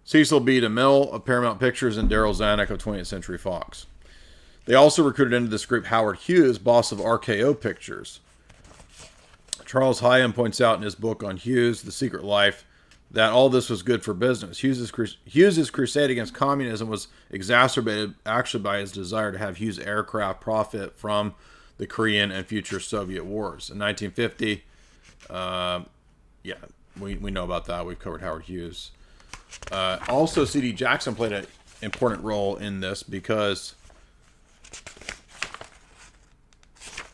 Speaker 1: Cecil B. DeMille of Paramount Pictures and Daryl Zanuck of 20th Century Fox. They also recruited into this group Howard Hughes, boss of RKO Pictures. Charles Hyam points out in his book on Hughes, The Secret Life, that all this was good for business. Hughes' crusade against communism was exacerbated actually by his desire to have Hughes aircraft profit from the Korean and future Soviet wars. In 1950, we know about that. We've covered Howard Hughes. Also, C.D. Jackson played an important role in this because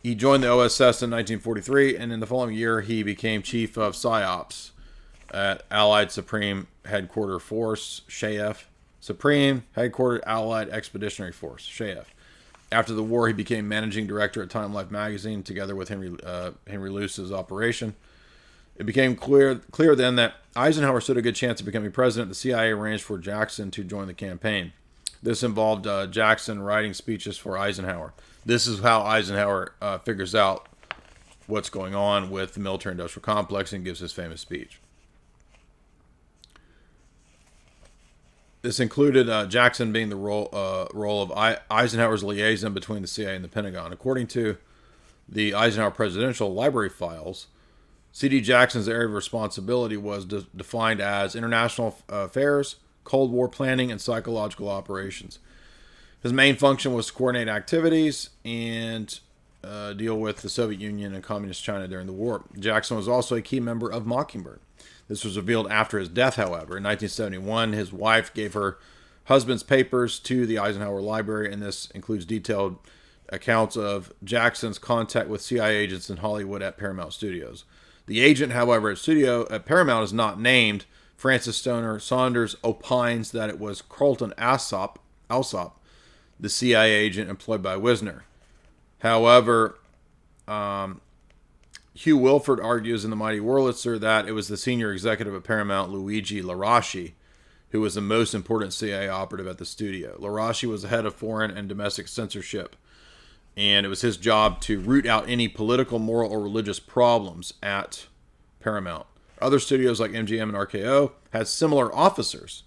Speaker 1: he joined the OSS in 1943, and in the following year, he became chief of PSYOPs at Allied Supreme Headquarter Force, SHAEF. Supreme Headquarter Allied Expeditionary Force, SHAEF. After the war, he became managing director at Time Life magazine, together with Henry Luce's operation. It became clear then that Eisenhower stood a good chance of becoming president. The CIA arranged for Jackson to join the campaign. This involved Jackson writing speeches for Eisenhower. This is how Eisenhower figures out what's going on with the military-industrial complex and gives his famous speech. This included Jackson being the role of Eisenhower's liaison between the CIA and the Pentagon. According to the Eisenhower Presidential Library files, C.D. Jackson's area of responsibility was defined as international affairs, Cold War planning, and psychological operations. His main function was to coordinate activities and deal with the Soviet Union and Communist China during the war. Jackson was also a key member of Mockingbird. This was revealed after his death, however. In 1971, his wife gave her husband's papers to the Eisenhower Library, and this includes detailed accounts of Jackson's contact with CIA agents in Hollywood at Paramount Studios. The agent, however, at Paramount is not named. Francis Stoner Saunders opines that it was Carlton Alsop, the CIA agent employed by Wisner. However, Hugh Wilford argues in The Mighty Wurlitzer that it was the senior executive at Paramount, Luigi Larashi, who was the most important CIA operative at the studio. Larashi was the head of foreign and domestic censorship, and it was his job to root out any political, moral, or religious problems at Paramount. Other studios like MGM and RKO had similar officers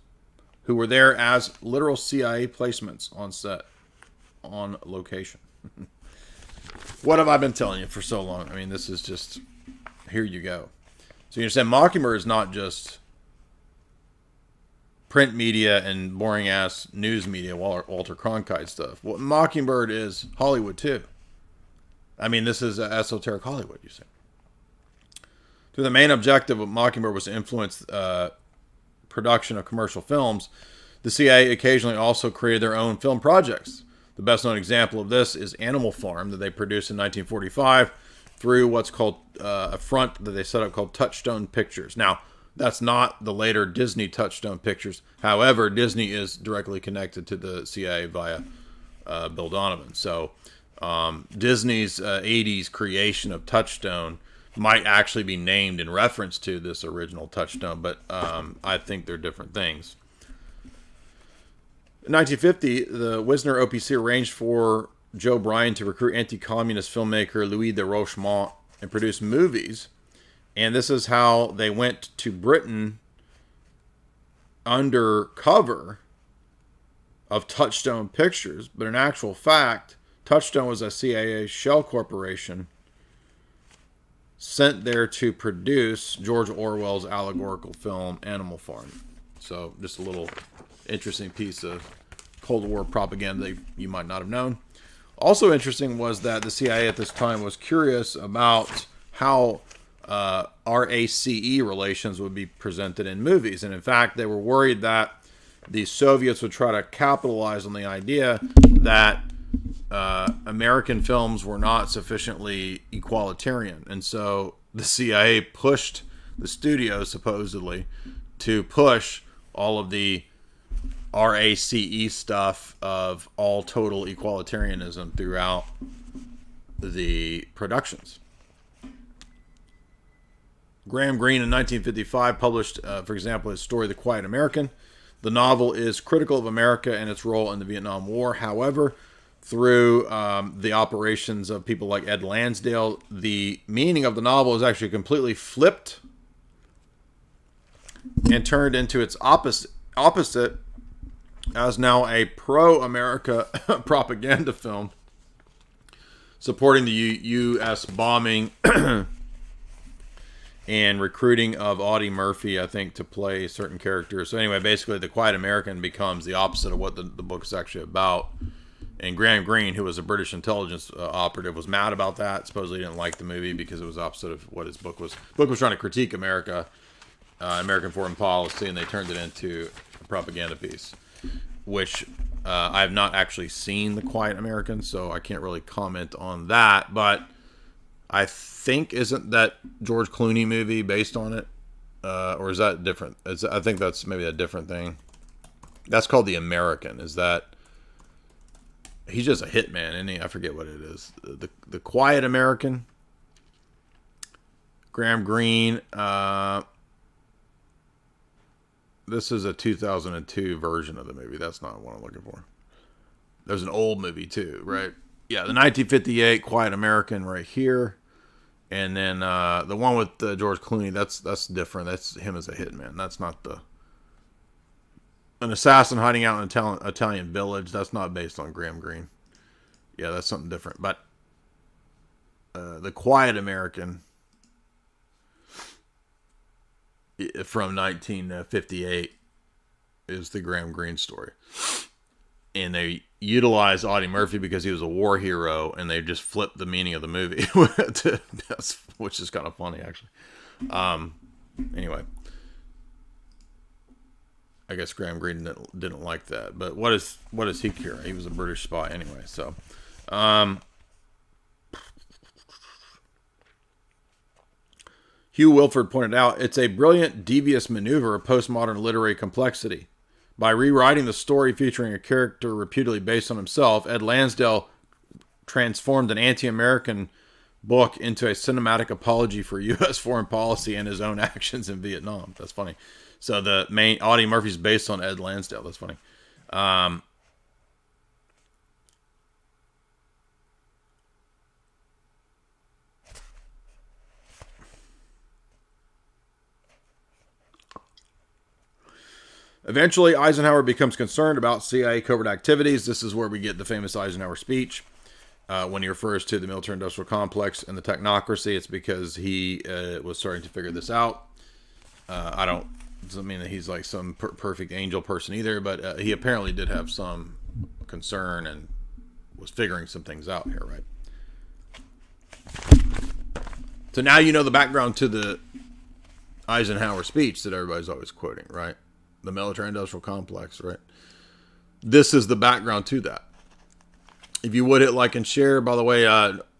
Speaker 1: who were there as literal CIA placements on set, on location. What have I been telling you for so long? I mean, this is just, here you go. So you understand, Mockingbird is not just print media and boring ass news media, Walter Cronkite stuff. Well, Mockingbird is Hollywood too. I mean, this is esoteric Hollywood, you see. So the main objective of Mockingbird was to influence production of commercial films. The CIA occasionally also created their own film projects. The best known example of this is Animal Farm, that they produced in 1945 through what's called a front that they set up called Touchstone Pictures. Now, that's not the later Disney Touchstone Pictures. However, Disney is directly connected to the CIA via Bill Donovan. So Disney's 80s creation of Touchstone might actually be named in reference to this original Touchstone, but I think they're different things. In 1950, the Wisner OPC arranged for Joe Bryan to recruit anti-communist filmmaker Louis de Rochemont and produce movies. And this is how they went to Britain under cover of Touchstone Pictures. But in actual fact, Touchstone was a CIA shell corporation sent there to produce George Orwell's allegorical film Animal Farm. So just a little interesting piece of Cold War propaganda that you might not have known. Also interesting was that the CIA at this time was curious about how RACE relations would be presented in movies. And in fact, they were worried that the Soviets would try to capitalize on the idea that American films were not sufficiently equalitarian. And so the CIA pushed the studio, supposedly, to push all of the RACE stuff of all total equalitarianism throughout the productions. Graham Greene in 1955 published, for example, his story, The Quiet American. The novel is critical of America and its role in the Vietnam War. However, through the operations of people like Ed Lansdale, the meaning of the novel is actually completely flipped and turned into its opposite as now a pro-America propaganda film supporting the U.S. bombing and recruiting of Audie Murphy, I think, to play certain characters. So anyway, basically, The Quiet American becomes the opposite of what the book is actually about. And Graham Greene, who was a British intelligence operative, was mad about that. Supposedly didn't like the movie because it was opposite of what his book was. The book was trying to critique America, American foreign policy, and they turned it into a propaganda piece, which I have not actually seen The Quiet American, so I can't really comment on that. But I think, isn't that George Clooney movie based on it? Or is that different? I think that's maybe a different thing. That's called The American. Is that... He's just a hitman, isn't he? I forget what it is. The Quiet American. Graham Greene. This is a 2002 version of the movie. That's not what I'm looking for. There's an old movie too, right? Yeah, the 1958 Quiet American right here. And then the one with George Clooney, that's different. That's him as a hitman. That's not an assassin hiding out in an Italian village. That's not based on Graham Greene. Yeah, that's something different. But The Quiet American from 1958 is the Graham Greene story. And they utilize Audie Murphy because he was a war hero, and they just flipped the meaning of the movie, which is kind of funny, actually. Anyway, I guess Graham Greene didn't like that, but what does he care? He was a British spy anyway. So, Hugh Wilford pointed out, it's a brilliant, devious maneuver of postmodern literary complexity. By rewriting the story featuring a character reputedly based on himself, Ed Lansdale transformed an anti-American book into a cinematic apology for U.S. foreign policy and his own actions in Vietnam. That's funny. So the main Audie Murphy's based on Ed Lansdale. That's funny. Eventually, Eisenhower becomes concerned about CIA covert activities. This is where we get the famous Eisenhower speech. When he refers to the military-industrial complex and the technocracy, it's because he was starting to figure this out. Doesn't mean that he's like some perfect angel person either, but he apparently did have some concern and was figuring some things out here, right? So now you know the background to the Eisenhower speech that everybody's always quoting, right? The military-industrial complex, right? This is the background to that. If you would hit like and share, by the way,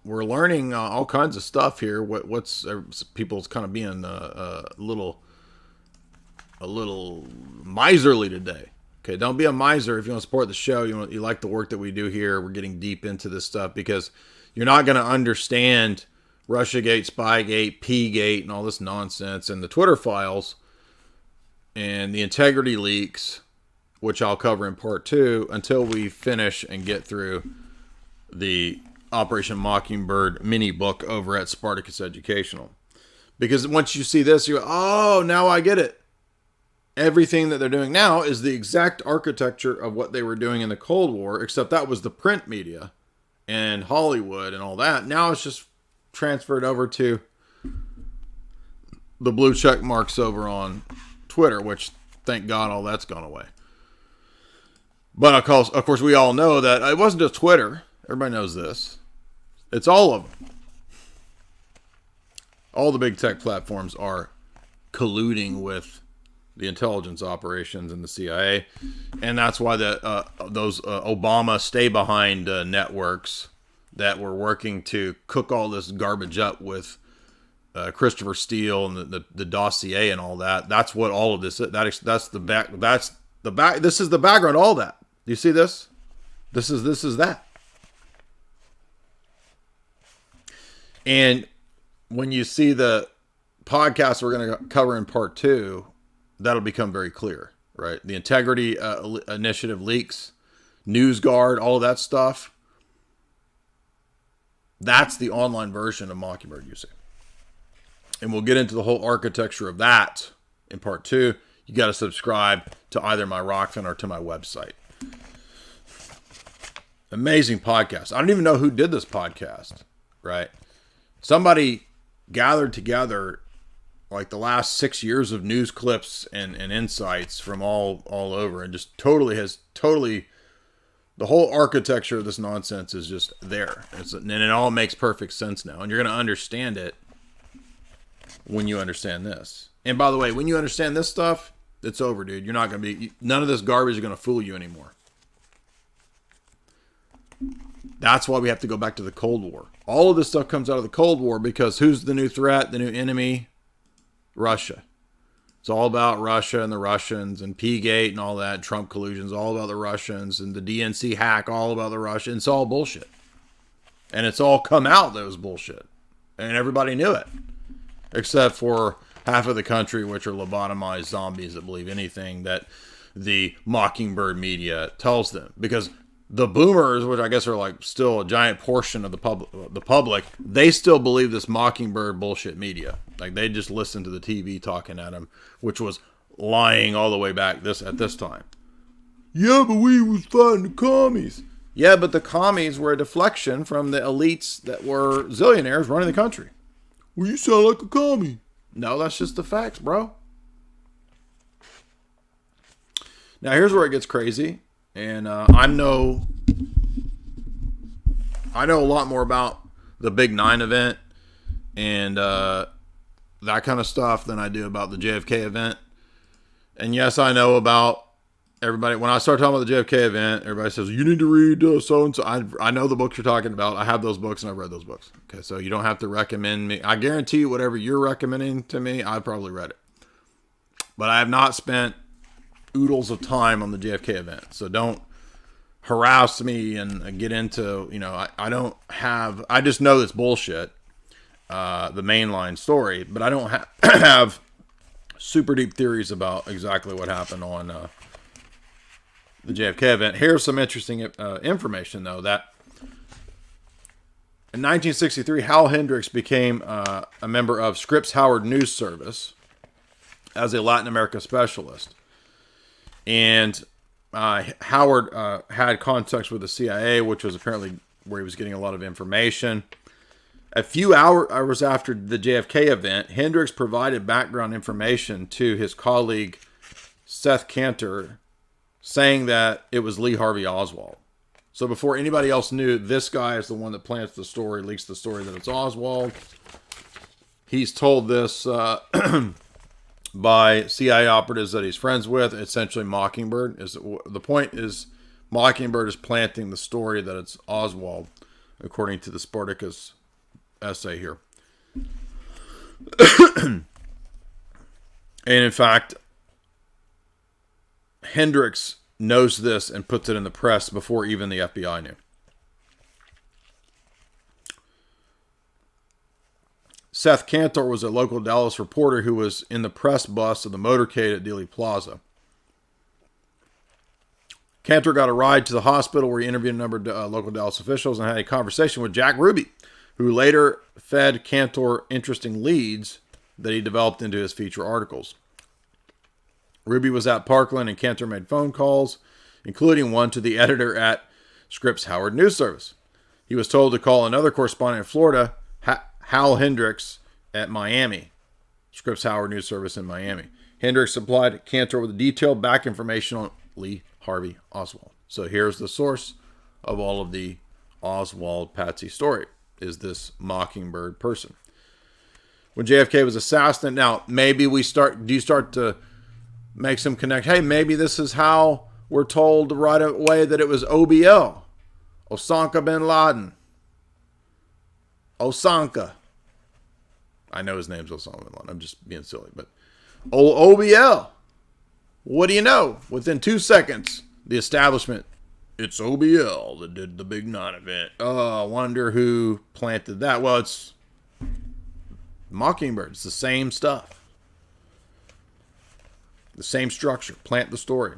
Speaker 1: we're learning all kinds of stuff here. What's people's kind of being a little miserly today. Okay, don't be a miser if you want to support the show. You like the work that we do here. We're getting deep into this stuff because you're not going to understand Russiagate, Spygate, P-Gate, and all this nonsense, and the Twitter files and the integrity leaks, which I'll cover in part 2, until we finish and get through the Operation Mockingbird mini book over at Spartacus Educational. Because once you see this, you go, oh, now I get it. Everything that they're doing now is the exact architecture of what they were doing in the Cold War, except that was the print media and Hollywood and all that. Now it's just transferred over to the blue check marks over on Twitter, which thank God all that's gone away. But of course we all know that it wasn't just Twitter. Everybody knows this. It's all of them. All the big tech platforms are colluding with the intelligence operations and the CIA, and that's why those Obama stay-behind networks that were working to cook all this garbage up with Christopher Steele and the dossier and all that. That's what all of this is. That's the back. That's the back. This is the background. All that. Do you see this? This is that. And when you see the podcast we're going to cover in part 2, that'll become very clear, right? The integrity initiative leaks, NewsGuard, all of that stuff. That's the online version of Mockingbird, you see. And we'll get into the whole architecture of that in part 2. You got to subscribe to either my Rockfin or to my website. Amazing podcast. I don't even know who did this podcast, right? Somebody gathered together like the last 6 years of news clips and insights from all over, and just totally the whole architecture of this nonsense is just there. And it all makes perfect sense now. And you're going to understand it when you understand this. And by the way, when you understand this stuff, it's over, dude. You're not going to be, none of this garbage is going to fool you anymore. That's why we have to go back to the Cold War. All of this stuff comes out of the Cold War because who's the new threat, the new enemy? Russia. It's all about Russia and the Russians and P-Gate and all that. Trump collusion's all about the Russians, and the DNC hack all about the Russians. It's all bullshit. And it's all come out that it was bullshit. And everybody knew it. Except for half of the country, which are lobotomized zombies that believe anything that the Mockingbird media tells them. Because the boomers, which I guess are like still a giant portion of the public, they still believe this Mockingbird bullshit media. Like they just listen to the TV talking at them, which was lying all the way back at this time. Yeah, but we was fighting the commies. Yeah, but the commies were a deflection from the elites that were zillionaires running the country. Well, you sound like a commie. No, that's just the facts, bro. Now, here's where it gets crazy. And I'm no I know a lot more about the Big 9 event and that kind of stuff than I do about the JFK event. And yes, I know about everybody. When I start talking about the JFK event, everybody says, you need to read so-and-so. I know the books you're talking about. I have those books and I've read those books. Okay, so you don't have to recommend me. I guarantee you whatever you're recommending to me, I've probably read it. But I have not spent oodles of time on the JFK event. So don't harass me and get into, I don't have, I just know it's bullshit, the mainline story, but I don't have super deep theories about exactly what happened on the JFK event. Here's some interesting information, though, that in 1963, Hal Hendricks became a member of Scripps Howard News Service as a Latin America specialist. And Howard had contacts with the CIA, which was apparently where he was getting a lot of information. A few hours after the JFK event, Hendricks provided background information to his colleague Seth Cantor, saying that it was Lee Harvey Oswald. So before anybody else knew, this guy is the one that plants the story, leaks the story that it's Oswald. He's told this by CIA operatives that he's friends with. Essentially, Mockingbird is the point. Is Mockingbird is planting the story that it's Oswald, according to the Spartacus essay here. And in fact, Hendricks knows this and puts it in the press before even the FBI knew. Seth Cantor was a local Dallas reporter who was in the press bus of the motorcade at Dealey Plaza. Cantor got a ride to the hospital where he interviewed a number of local Dallas officials and had a conversation with Jack Ruby, who later fed Cantor interesting leads that he developed into his feature articles. Ruby was at Parkland and Cantor made phone calls, including one to the editor at Scripps Howard News Service. He was told to call another correspondent in Florida, Hal Hendricks, at Miami, Scripps Howard News Service in Miami. Hendricks supplied Cantor with detailed back information on Lee Harvey Oswald. So here's the source of all of the Oswald Patsy story, is this Mockingbird person. When JFK was assassinated, now maybe do you start to make some connect? Hey, maybe this is how we're told right away that it was OBL, Osama bin Laden. Osanka. I know his name's Osama bin Laden. I'm just being silly, but OBL. What do you know? Within 2 seconds, the establishment, it's OBL that did the Big 9 event. Oh, I wonder who planted that. Well, it's Mockingbird. It's the same stuff. The same structure. Plant the story.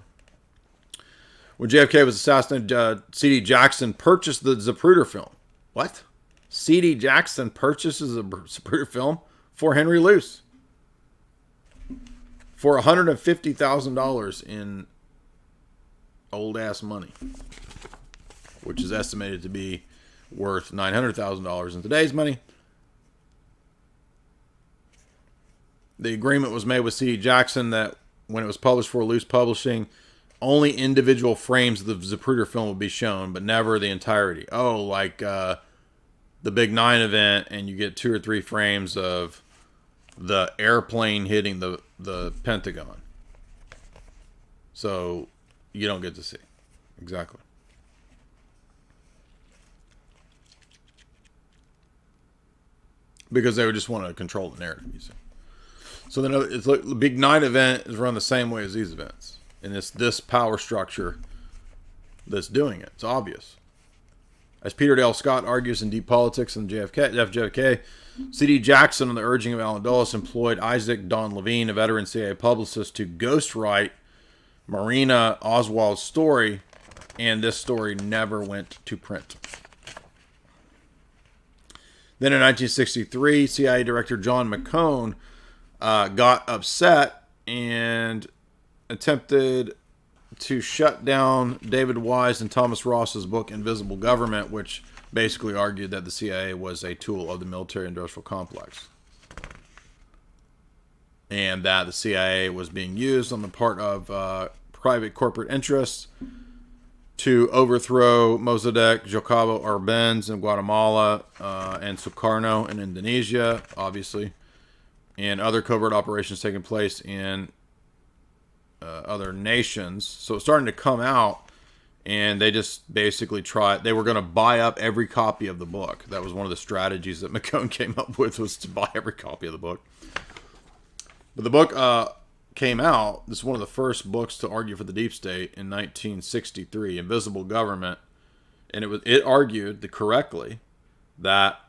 Speaker 1: When JFK was assassinated, C.D. Jackson purchased the Zapruder film. What? C.D. Jackson purchases a Zapruder film for Henry Luce for $150,000 in old-ass money, which is estimated to be worth $900,000 in today's money. The agreement was made with C.D. Jackson that when it was published for Luce Publishing, only individual frames of the Zapruder film would be shown, but never the entirety. Oh, like the Big 9 event, and you get 2 or 3 frames of the airplane hitting the Pentagon. So you don't get to see. Exactly. Because they would just want to control the narrative, you see. So then it's like the Big 9 event is run the same way as these events. And it's this power structure that's doing it. It's obvious. As Peter Dale Scott argues in Deep Politics and FJFK, C.D. Jackson, on the urging of Allen Dulles, employed Isaac Don Levine, a veteran CIA publicist, to ghostwrite Marina Oswald's story, and this story never went to print. Then in 1963, CIA Director John McCone got upset and attempted to shut down David Wise and Thomas Ross's book Invisible Government, which basically argued that the CIA was a tool of the military-industrial complex, and that the CIA was being used on the part of private corporate interests to overthrow Mossadegh, Jacobo Arbenz in Guatemala, and Sukarno in Indonesia, obviously, and other covert operations taking place in other nations. So it's starting to come out, and they just basically they were going to buy up every copy of the book. That was one of the strategies that McCone came up with, was to buy every copy of the book. But the book came out. This is one of the first books to argue for the deep state in 1963, Invisible Government, and it argued correctly that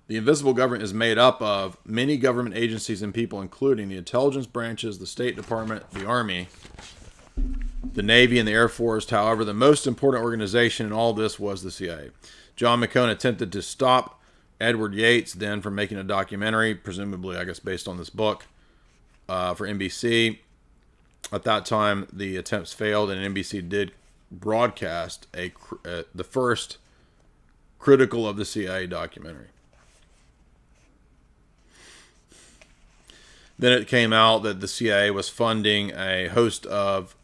Speaker 1: the invisible government is made up of many government agencies and people, including the intelligence branches, the State Department, the Army, the Navy, and the Air Force. However, the most important organization in all this was the CIA. John McCone attempted to stop Edward Yates then from making a documentary, presumably, I guess, based on this book, for NBC. At that time, the attempts failed, and NBC did broadcast the first critical of the CIA documentary. Then it came out that the CIA was funding a host of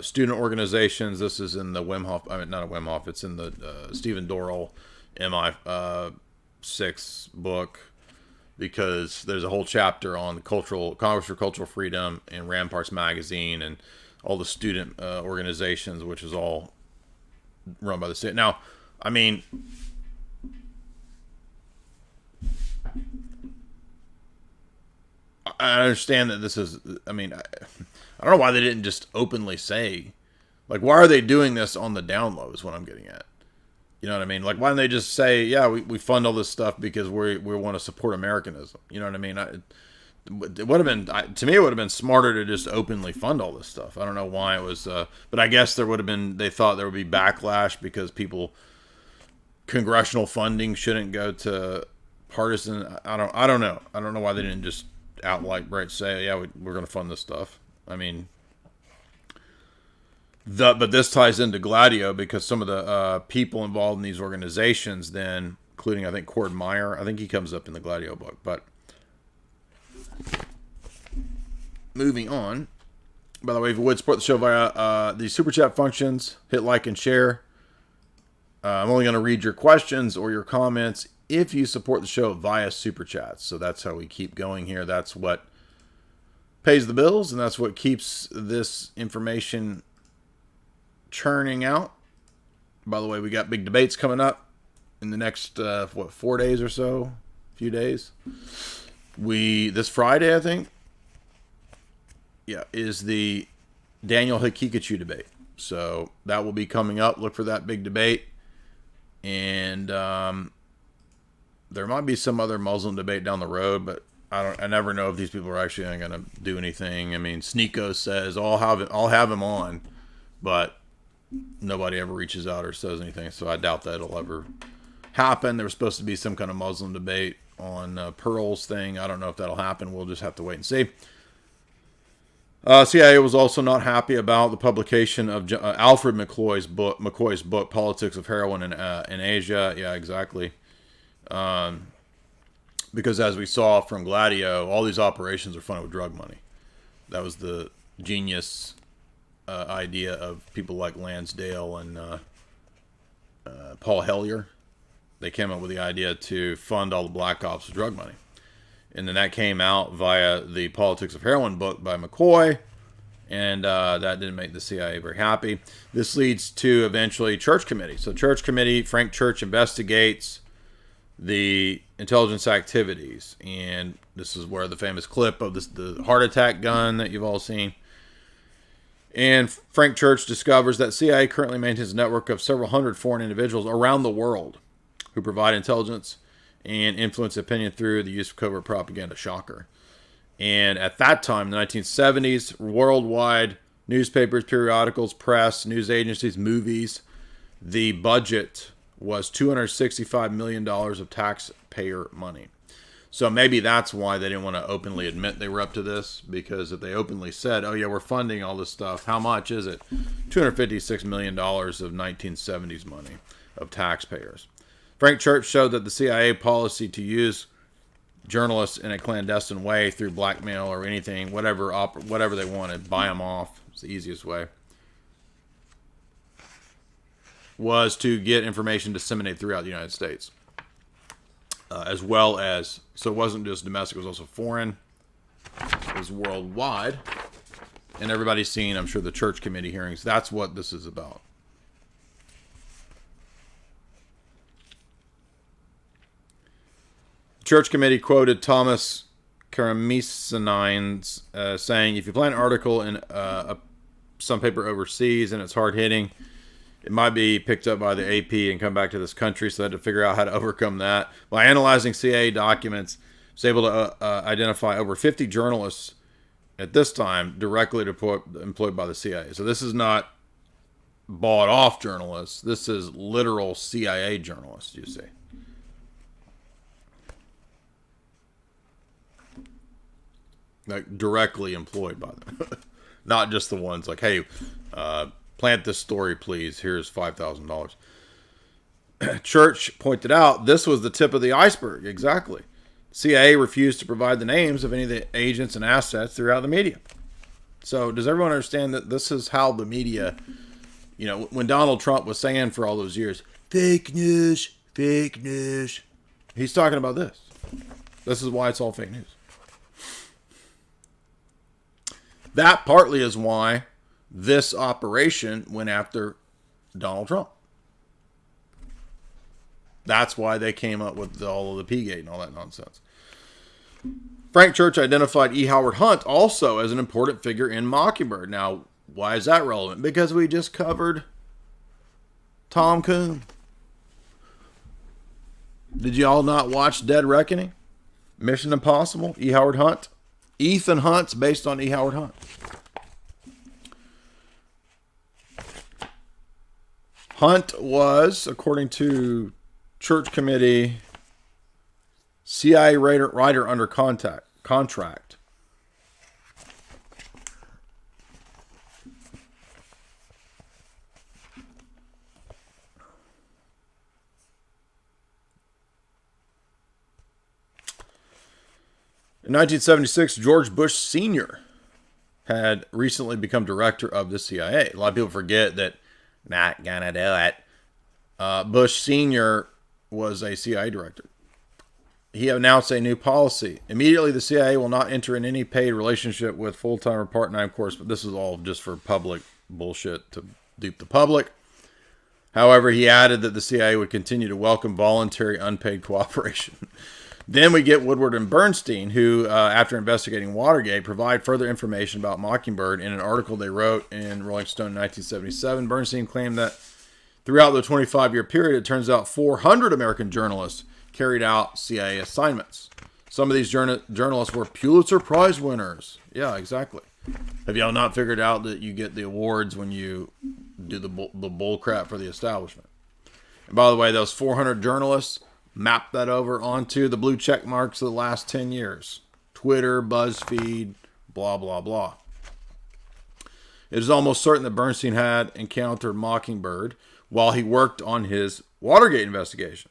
Speaker 1: student organizations. This is in the Wim Hof, not a Wim Hof, it's in the Stephen Dorrell MI6 book, because there's a whole chapter on the Congress for Cultural Freedom and Ramparts Magazine and all the student organizations, which is all run by the state. Now, I mean, I understand that this is, I mean, I don't know why they didn't just openly say, like, why are they doing this on the down low is what I'm getting at. You know what I mean? Like, why don't they just say, yeah, we fund all this stuff because we want to support Americanism? You know what I mean? It would have been, to me, it would have been smarter to just openly fund all this stuff. I don't know why it was, but I guess there would have been, they thought there would be backlash because congressional funding shouldn't go to partisan. I don't know. I don't know why they didn't just outright say, yeah, we're going to fund this stuff. I mean, but this ties into Gladio, because some of the people involved in these organizations then, including, I think, Cord Meyer, I think he comes up in the Gladio book. But moving on, by the way, if you would support the show via the Super Chat functions, hit like and share. I'm only going to read your questions or your comments if you support the show via Super Chats. So that's how we keep going here. That's what pays the bills, and that's what keeps this information churning out. By the way, we got big debates coming up in the next 4 days or so, few days. This Friday, I think, is the Daniel Hikikachu debate. So that will be coming up. Look for that big debate. And there might be some other Muslim debate down the road, but I never know if these people are actually going to do anything. I mean, Sneeko says, I'll have him on, but nobody ever reaches out or says anything, so I doubt that it'll ever happen. There was supposed to be some kind of Muslim debate on Pearl's thing. I don't know if that'll happen. We'll just have to wait and see. CIA was also not happy about the publication of Alfred McCoy's book, Politics of Heroin in Asia. Yeah, exactly. Because as we saw from Gladio, all these operations are funded with drug money. That was the genius idea of people like Lansdale and Paul Hellyer. They came up with the idea to fund all the black ops with drug money. And then that came out via the Politics of Heroin book by McCoy, and that didn't make the CIA very happy. This leads to eventually Church Committee. So Church Committee, Frank Church investigates the intelligence activities, and this is where the famous clip of the heart attack gun that you've all seen. And Frank Church discovers that CIA currently maintains a network of several hundred foreign individuals around the world who provide intelligence and influence opinion through the use of covert propaganda. Shocker. And at that time, the 1970s, worldwide newspapers, periodicals, press, news agencies, movies, the budget was $265 million of taxpayer money. So maybe that's why they didn't want to openly admit they were up to this, because if they openly said, oh yeah, we're funding all this stuff, how much is it? $256 million of 1970s money of taxpayers. Frank Church showed that the CIA policy to use journalists in a clandestine way through blackmail or anything, whatever they wanted, buy them off. It's the easiest way. was to get information disseminated throughout the United States. As well as, so it wasn't just domestic, it was also foreign. It was worldwide. And everybody's seen, I'm sure, the church committee hearings. That's what this is about. The church committee quoted Thomas Karamesines saying, if you plan an article in some paper overseas and it's hard-hitting, it might be picked up by the AP and come back to this country, so they had to figure out how to overcome that. By analyzing CIA documents, I was able to identify over 50 journalists at this time directly employed by the CIA. So this is not bought off journalists. This is literal CIA journalists, you see. Like directly employed by them. Not just the ones like, hey, plant this story, please. Here's $5,000. Church pointed out this was the tip of the iceberg. Exactly. CIA refused to provide the names of any of the agents and assets throughout the media. So does everyone understand that this is how the media, you know, when Donald Trump was saying for all those years, fake news, he's talking about this. This is why it's all fake news. That partly is why this operation went after Donald Trump. That's why they came up with all of the P-Gate and all that nonsense. Frank Church identified E. Howard Hunt also as an important figure in Mockingbird. Now, why is that relevant? Because we just covered Tom Coon. Did you all not watch Dead Reckoning? Mission Impossible? E. Howard Hunt? Ethan Hunt's based on E. Howard Hunt. Hunt was, according to Church Committee, CIA writer under contract. In 1976, George Bush Sr. had recently become director of the CIA. A lot of people forget that. Not gonna do it. Bush Sr. was a CIA director. He announced a new policy. Immediately, the CIA will not enter in any paid relationship with full-time or part-time, of course, but this is all just for public bullshit to dupe the public. However, he added that the CIA would continue to welcome voluntary unpaid cooperation. Then we get Woodward and Bernstein, who, after investigating Watergate, provide further information about Mockingbird in an article they wrote in Rolling Stone in 1977. Bernstein claimed that throughout the 25-year period, it turns out 400 American journalists carried out CIA assignments. Some of these journalists were Pulitzer Prize winners. Yeah, exactly. Have y'all not figured out that you get the awards when you do the bull crap for the establishment? And by the way, those 400 journalists, map that over onto the blue check marks of the last 10 years. Twitter, BuzzFeed, blah, blah, blah. It is almost certain that Bernstein had encountered Mockingbird while he worked on his Watergate investigation.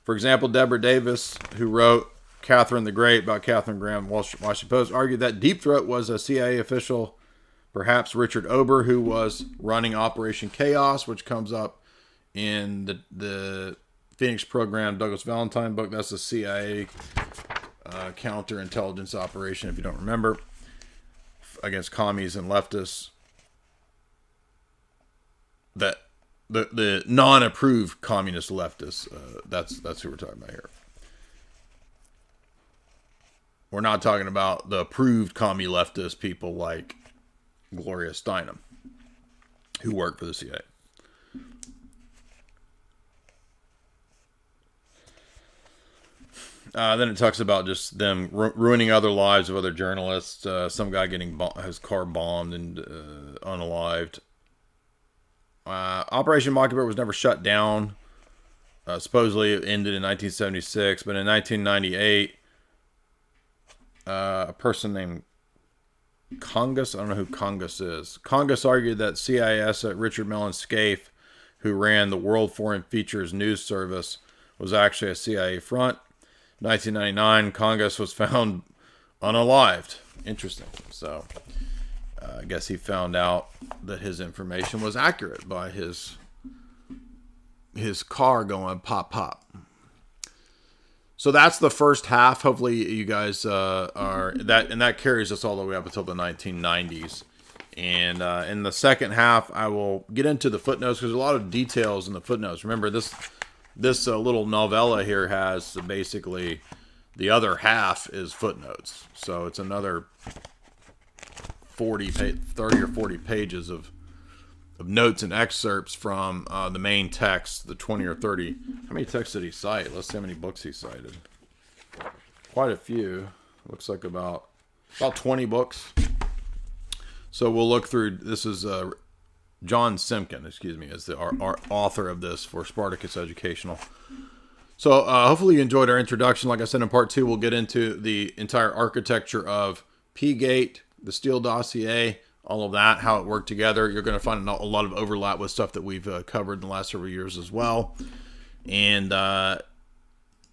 Speaker 1: For example, Deborah Davis, who wrote Catherine the Great about Catherine Graham, Washington Post, argued that Deep Throat was a CIA official, perhaps Richard Ober, who was running Operation Chaos, which comes up in the Phoenix Program Douglas Valentine book. That's a CIA counterintelligence operation, if you don't remember, against commies and leftists. That the non-approved communist leftists. That's who we're talking about here. We're not talking about the approved commie leftist people like Gloria Steinem, who work for the CIA. Then it talks about just them ruining other lives of other journalists. Some guy getting his car bombed and unalived. Operation Mockingbird was never shut down. Supposedly it ended in 1976, but in 1998, a person named Congus, I don't know who Congus is. Congus argued that CIA asset Richard Mellon Scaife, who ran the World Foreign Features news service, was actually a CIA front. 1999, Congus was found unalived. Interesting. So, I guess he found out that his information was accurate by his his car going pop, pop. So that's the first half. Hopefully you guys are that, and that carries us all the way up until the 1990s. And in the second half, I will get into the footnotes because there's a lot of details in the footnotes. Remember, this little novella here has basically the other half is footnotes. So it's another 30 or 40 pages of notes and excerpts from the main text, the 20 or 30. How many texts did he cite? Let's see how many books he cited. Quite a few. Looks like about 20 books. So we'll look through. This is John Simpkin, is the our author of this for Spartacus Educational. So hopefully you enjoyed our introduction. Like I said, in part 2, we'll get into the entire architecture of Spygate, the Steele dossier, all of that, how it worked together. You're going to find a lot of overlap with stuff that we've covered in the last several years as well. And I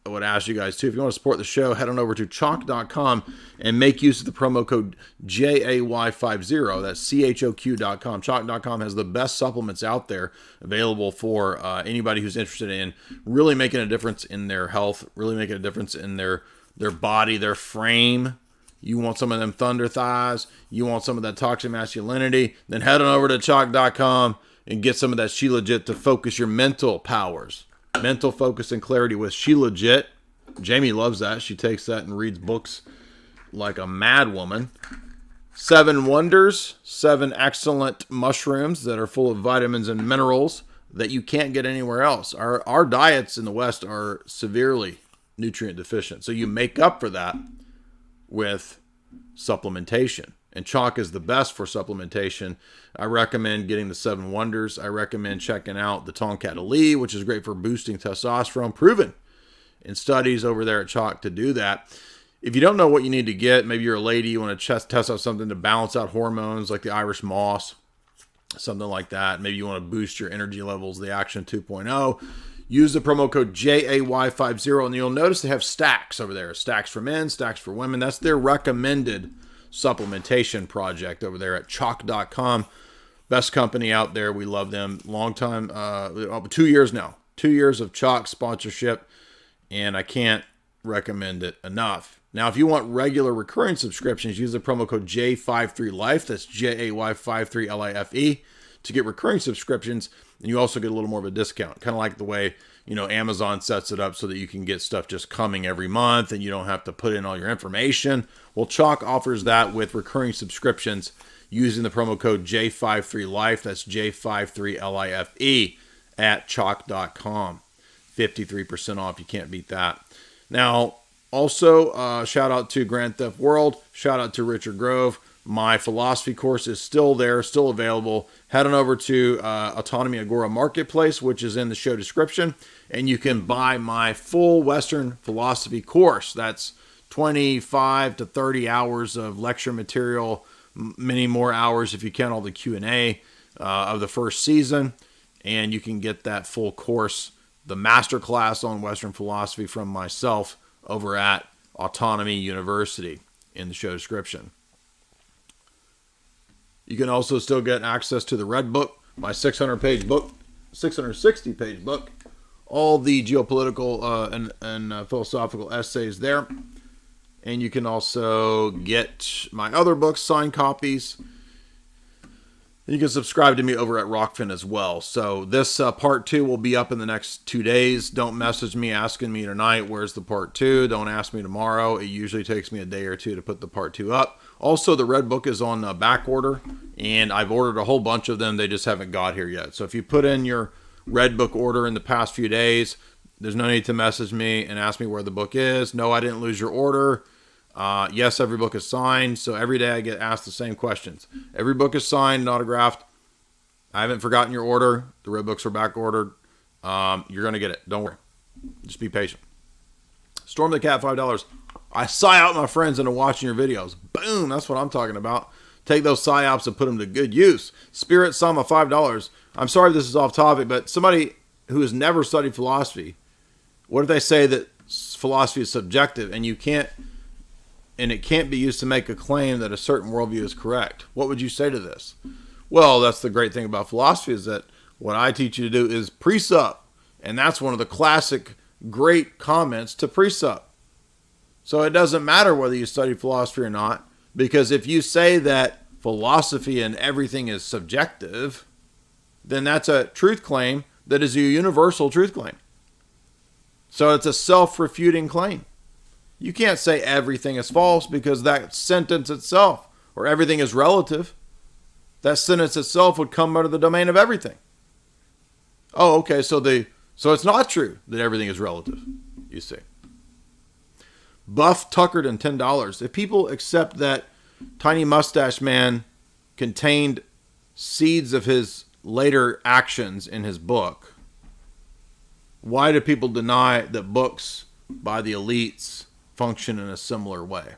Speaker 1: would ask you guys, too, if you want to support the show, head on over to chalk.com and make use of the promo code JAY50. That's CHOQ.com. Chalk.com has the best supplements out there available for anybody who's interested in really making a difference in their health, really making a difference in their body, their frame. You want some of them thunder thighs, you want some of that toxic masculinity, then head on over to chalk.com and get some of that She Legit to focus your mental powers. Mental focus and clarity with She Legit. Jamie loves that. She takes that and reads books like a mad woman. 7 Wonders, 7 excellent mushrooms that are full of vitamins and minerals that you can't get anywhere else. Our diets in the West are severely nutrient deficient. So you make up for that with supplementation. And chalk is the best for supplementation. I recommend getting the 7 Wonders. I recommend checking out the Tonkat Ali, which is great for boosting testosterone. Proven in studies over there at Chalk to do that. If you don't know what you need to get, maybe you're a lady, you want to test out something to balance out hormones like the Irish moss, something like that. Maybe you want to boost your energy levels, the Action 2.0. Use the promo code JAY50, and you'll notice they have stacks over there. Stacks for men, stacks for women. That's their recommended supplementation project over there at chalk.com. Best company out there. We love them. Long time, 2 years now. 2 years of Chalk sponsorship, and I can't recommend it enough. Now, if you want regular recurring subscriptions, use the promo code J53Life. That's JAY53LIFE to get recurring subscriptions, and you also get a little more of a discount, kind of like the way, Amazon sets it up so that you can get stuff just coming every month and you don't have to put in all your information. Well, Chalk offers that with recurring subscriptions using the promo code J53Life. That's J53LIFE at chalk.com. 53% off. You can't beat that. Now, also, shout out to Grand Theft World. Shout out to Richard Grove. My philosophy course is still there, still available. Head on over to Autonomy Agora Marketplace, which is in the show description, and you can buy my full Western philosophy course. That's 25 to 30 hours of lecture material, many more hours if you count all the Q&A of the first season, and you can get that full course, the masterclass on Western philosophy from myself over at Autonomy University in the show description. You can also still get access to the Red Book, my 600-page book, 660-page book, all the geopolitical and philosophical essays there. And you can also get my other books, signed copies. You can subscribe to me over at Rockfin as well. So this part 2 will be up in the next 2 days. Don't message me asking me tonight, where's the part 2? Don't ask me tomorrow. It usually takes me a day or two to put the part 2 up. Also, the Red Book is on back order, and I've ordered a whole bunch of them. They just haven't got here yet. So if you put in your Red Book order in the past few days, there's no need to message me and ask me where the book is. No, I didn't lose your order. Yes, every book is signed. So every day I get asked the same questions. Every book is signed and autographed. I haven't forgotten your order. The Red Books are back ordered. You're going to get it. Don't worry. Just be patient. Storm the Cat, $5. I sigh out my friends into watching your videos. Boom, that's what I'm talking about. Take those psyops and put them to good use. Spirit Sama, $5. I'm sorry if this is off topic, but somebody who has never studied philosophy, what if they say that philosophy is subjective and it can't be used to make a claim that a certain worldview is correct? What would you say to this? Well, that's the great thing about philosophy, is that what I teach you to do is presup And that's one of the classic great comments to precept. So it doesn't matter whether you study philosophy or not, because if you say that philosophy and everything is subjective, then that's a truth claim that is a universal truth claim. So it's a self-refuting claim. You can't say everything is false, because that sentence itself, or everything is relative, that sentence itself would come under the domain of everything. Oh, okay, so it's not true that everything is relative, you see. Buff Tuckered and $10. If people accept that Tiny Mustache Man contained seeds of his later actions in his book, why do people deny that books by the elites function in a similar way?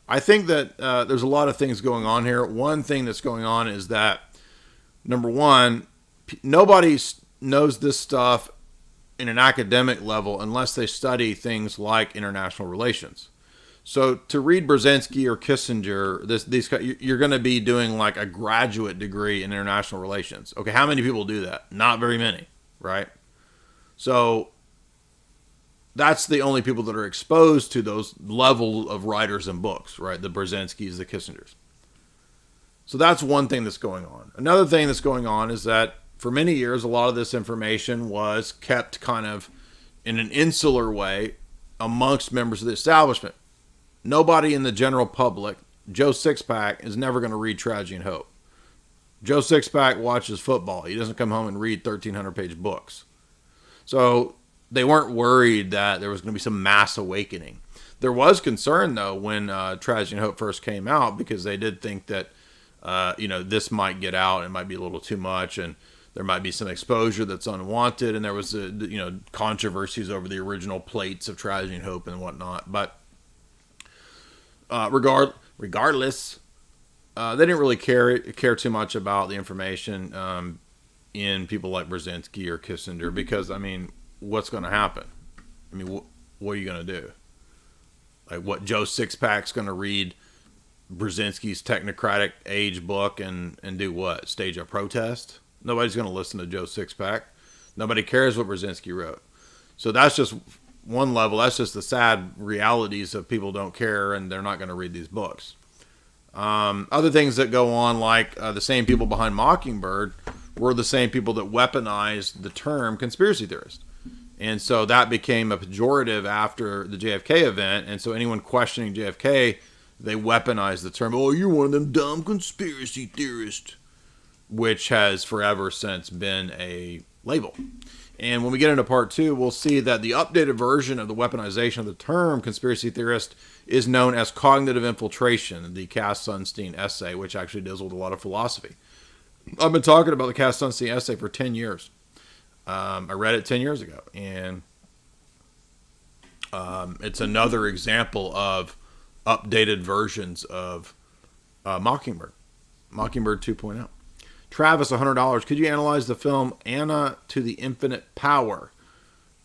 Speaker 1: I think that there's a lot of things going on here. One thing that's going on is that, number one, nobody knows this stuff in an academic level unless they study things like international relations. So to read Brzezinski or Kissinger, you're going to be doing like a graduate degree in international relations. Okay, how many people do that? Not very many, right? So that's the only people that are exposed to those level of writers and books, right? The Brzezinskis, the Kissingers. So that's one thing that's going on. Another thing that's going on is that for many years, a lot of this information was kept kind of in an insular way amongst members of the establishment. Nobody in the general public, Joe Sixpack, is never going to read Tragedy and Hope. Joe Sixpack watches football. He doesn't come home and read 1,300-page books. So they weren't worried that there was going to be some mass awakening. There was concern, though, when Tragedy and Hope first came out, because they did think that, this might get out. It might be a little too much, and there might be some exposure that's unwanted. And there was, controversies over the original plates of Tragedy and Hope and whatnot. But regardless, they didn't really care too much about the information in people like Brzezinski or Kissinger, because, what's going to happen? What are you going to do? Like, what, Joe Sixpack's going to read Brzezinski's Technocratic Age book and do what? Stage a protest? Nobody's going to listen to Joe Sixpack. Nobody cares what Brzezinski wrote. So that's just one level. That's just the sad realities of people don't care, and they're not going to read these books. Other things that go on, like the same people behind Mockingbird were the same people that weaponized the term conspiracy theorist. And so that became a pejorative after the JFK event. And so anyone questioning JFK, they weaponized the term, oh, you're one of them dumb conspiracy theorists, which has forever since been a label. And when we get into part 2, we'll see that the updated version of the weaponization of the term conspiracy theorist is known as cognitive infiltration, the Cass Sunstein essay, which actually deals with a lot of philosophy. I've been talking about the Cass Sunstein essay for 10 years. I read it 10 years ago, and it's another example of updated versions of Mockingbird 2.0. Travis, $100. Could you analyze the film Anna to the Infinite Power?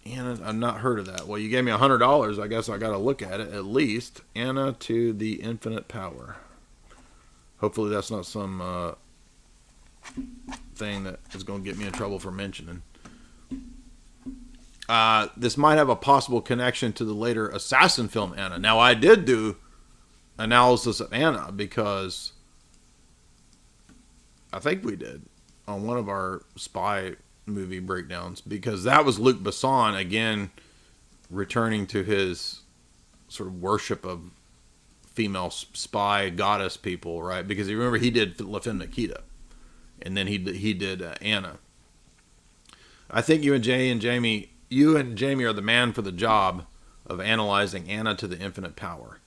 Speaker 1: Anna, I've not heard of that. Well, you gave me $100. I guess I got to look at it at least. Anna to the Infinite Power. Hopefully that's not some thing that is going to get me in trouble for mentioning. This might have a possible connection to the later assassin film Anna. Now, I did do analysis of Anna, because I think we did on one of our spy movie breakdowns, because that was Luc Besson again returning to his sort of worship of female spy goddess people, right? Because you remember he did La Femme Nikita, and then he did Anna. I think you and Jamie are the man for the job of analyzing Anna to the Infinite Power.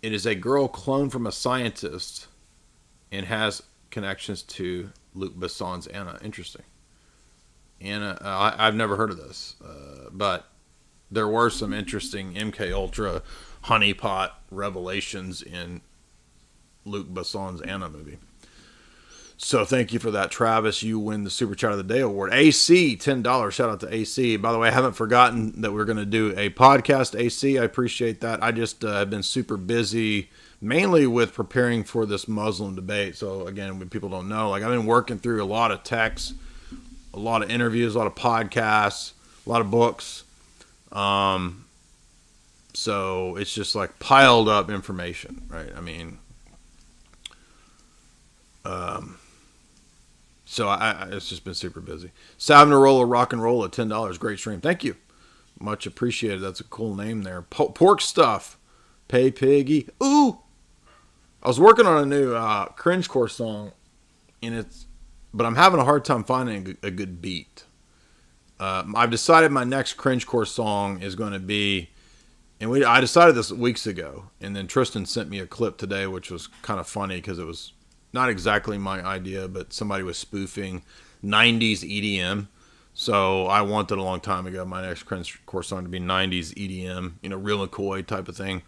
Speaker 1: It is a girl cloned from a scientist and has connections to Luc Besson's Anna. Interesting. Anna, I've never heard of this, but there were some interesting MK Ultra honeypot revelations in Luc Besson's Anna movie. So thank you for that, Travis. You win the Super Chat of the Day award. AC, $10. Shout out to AC. By the way, I haven't forgotten that we're going to do a podcast, AC. I appreciate that. I just have been super busy, mainly with preparing for this Muslim debate. So again, when people don't know, like, I've been working through a lot of texts a lot of interviews, a lot of podcasts, a lot of books. So it's just like piled up information, right? I mean, so it's just been super busy. Savonarola Rock and Roll at $10. Great stream. Thank you. Much appreciated. That's a cool name there. Pork Stuff. Pay Piggy. Ooh. I was working on a new cringecore song, but I'm having a hard time finding a good beat. I've decided my next cringecore song is going to be, I decided this weeks ago, and then Tristan sent me a clip today, which was kind of funny because it was not exactly my idea, but somebody was spoofing 90s EDM. So I wanted a long time ago my next cringecore song to be 90s EDM, Real McCoy type of thing.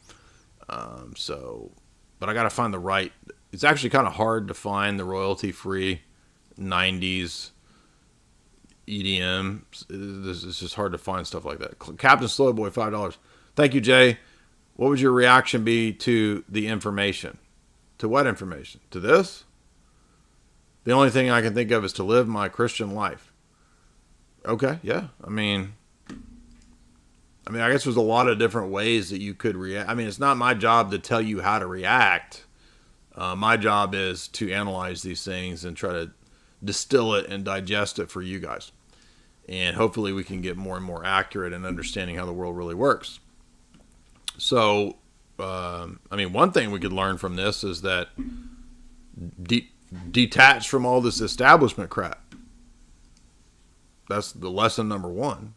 Speaker 1: But I got to find the right. It's actually kind of hard to find the royalty-free 90s EDM. It's just hard to find stuff like that. Captain Slowboy, $5. Thank you, Jay. What would your reaction be to the information? To what information? To this? The only thing I can think of is to live my Christian life. Okay, yeah. I mean, I guess there's a lot of different ways that you could react. I mean, it's not my job to tell you how to react. My job is to analyze these things and try to distill it and digest it for you guys. And hopefully we can get more and more accurate in understanding how the world really works. So, one thing we could learn from this is that detach from all this establishment crap. That's the lesson number one.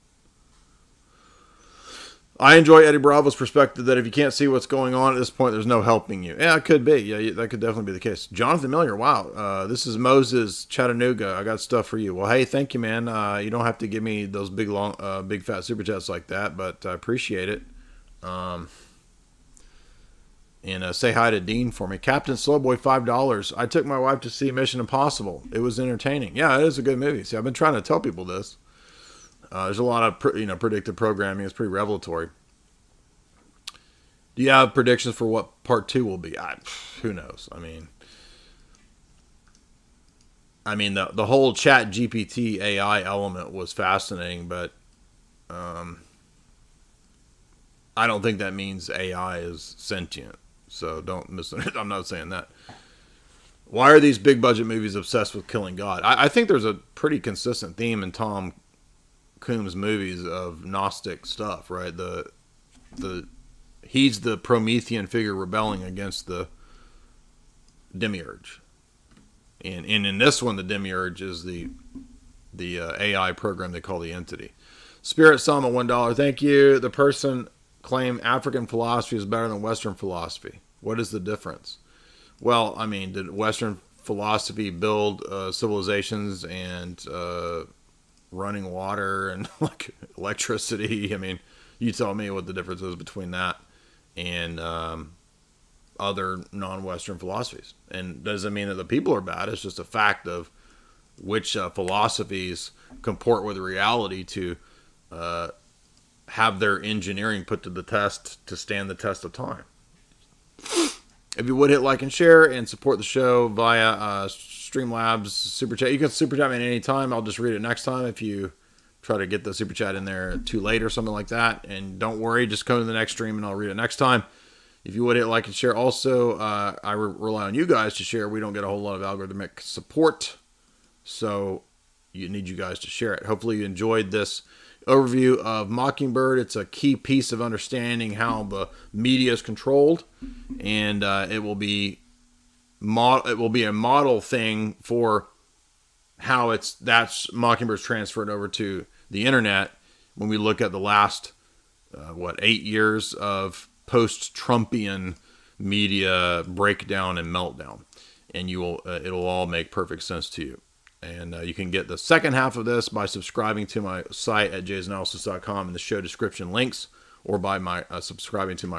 Speaker 1: I enjoy Eddie Bravo's perspective that if you can't see what's going on at this point, there's no helping you. Yeah, it could be. Yeah, that could definitely be the case. Jonathan Miller, wow. This is Moses, Chattanooga. I got stuff for you. Well, hey, thank you, man. You don't have to give me those big fat super chats like that, but I appreciate it. And say hi to Dean for me. Captain Slowboy, $5. I took my wife to see Mission Impossible. It was entertaining. Yeah, it is a good movie. See, I've been trying to tell people this. There's a lot of predictive programming. It's pretty revelatory. Do you have predictions for what part 2 will be? Who knows? The whole Chat GPT AI element was fascinating, but I don't think that means AI is sentient. So don't misunderstand. I'm not saying that. Why are these big budget movies obsessed with killing God? I think there's a pretty consistent theme in Tom Coombs movies of Gnostic stuff, right? He's the Promethean figure rebelling against the demiurge, and in this one, the demiurge is the AI program they call the entity. Spirit Psalm at $1. Thank you. The person claim African philosophy is better than Western philosophy. What is the difference? Well, did Western philosophy build civilizations and running water and like electricity? You tell me what the difference is between that and other non-Western philosophies. And doesn't mean that the people are bad. It's just a fact of which philosophies comport with reality to have their engineering put to the test to stand the test of time. If you would hit like and share and support the show via Streamlabs Super Chat. You can Super Chat me at any time. I'll just read it next time if you try to get the Super Chat in there too late or something like that. And don't worry, just come to the next stream and I'll read it next time. If you would hit like and share. Also, I rely on you guys to share. We don't get a whole lot of algorithmic support, so you need you guys to share it. Hopefully you enjoyed this overview of Mockingbird. It's a key piece of understanding how the media is controlled, and it will be a model thing for how that's Mockingbird's transferred over to the internet. When we look at the last 8 years of post-Trumpian media breakdown and meltdown, and it'll all make perfect sense to you. And you can get the second half of this by subscribing to my site at jaysanalysis.com in the show description links, or by subscribing to my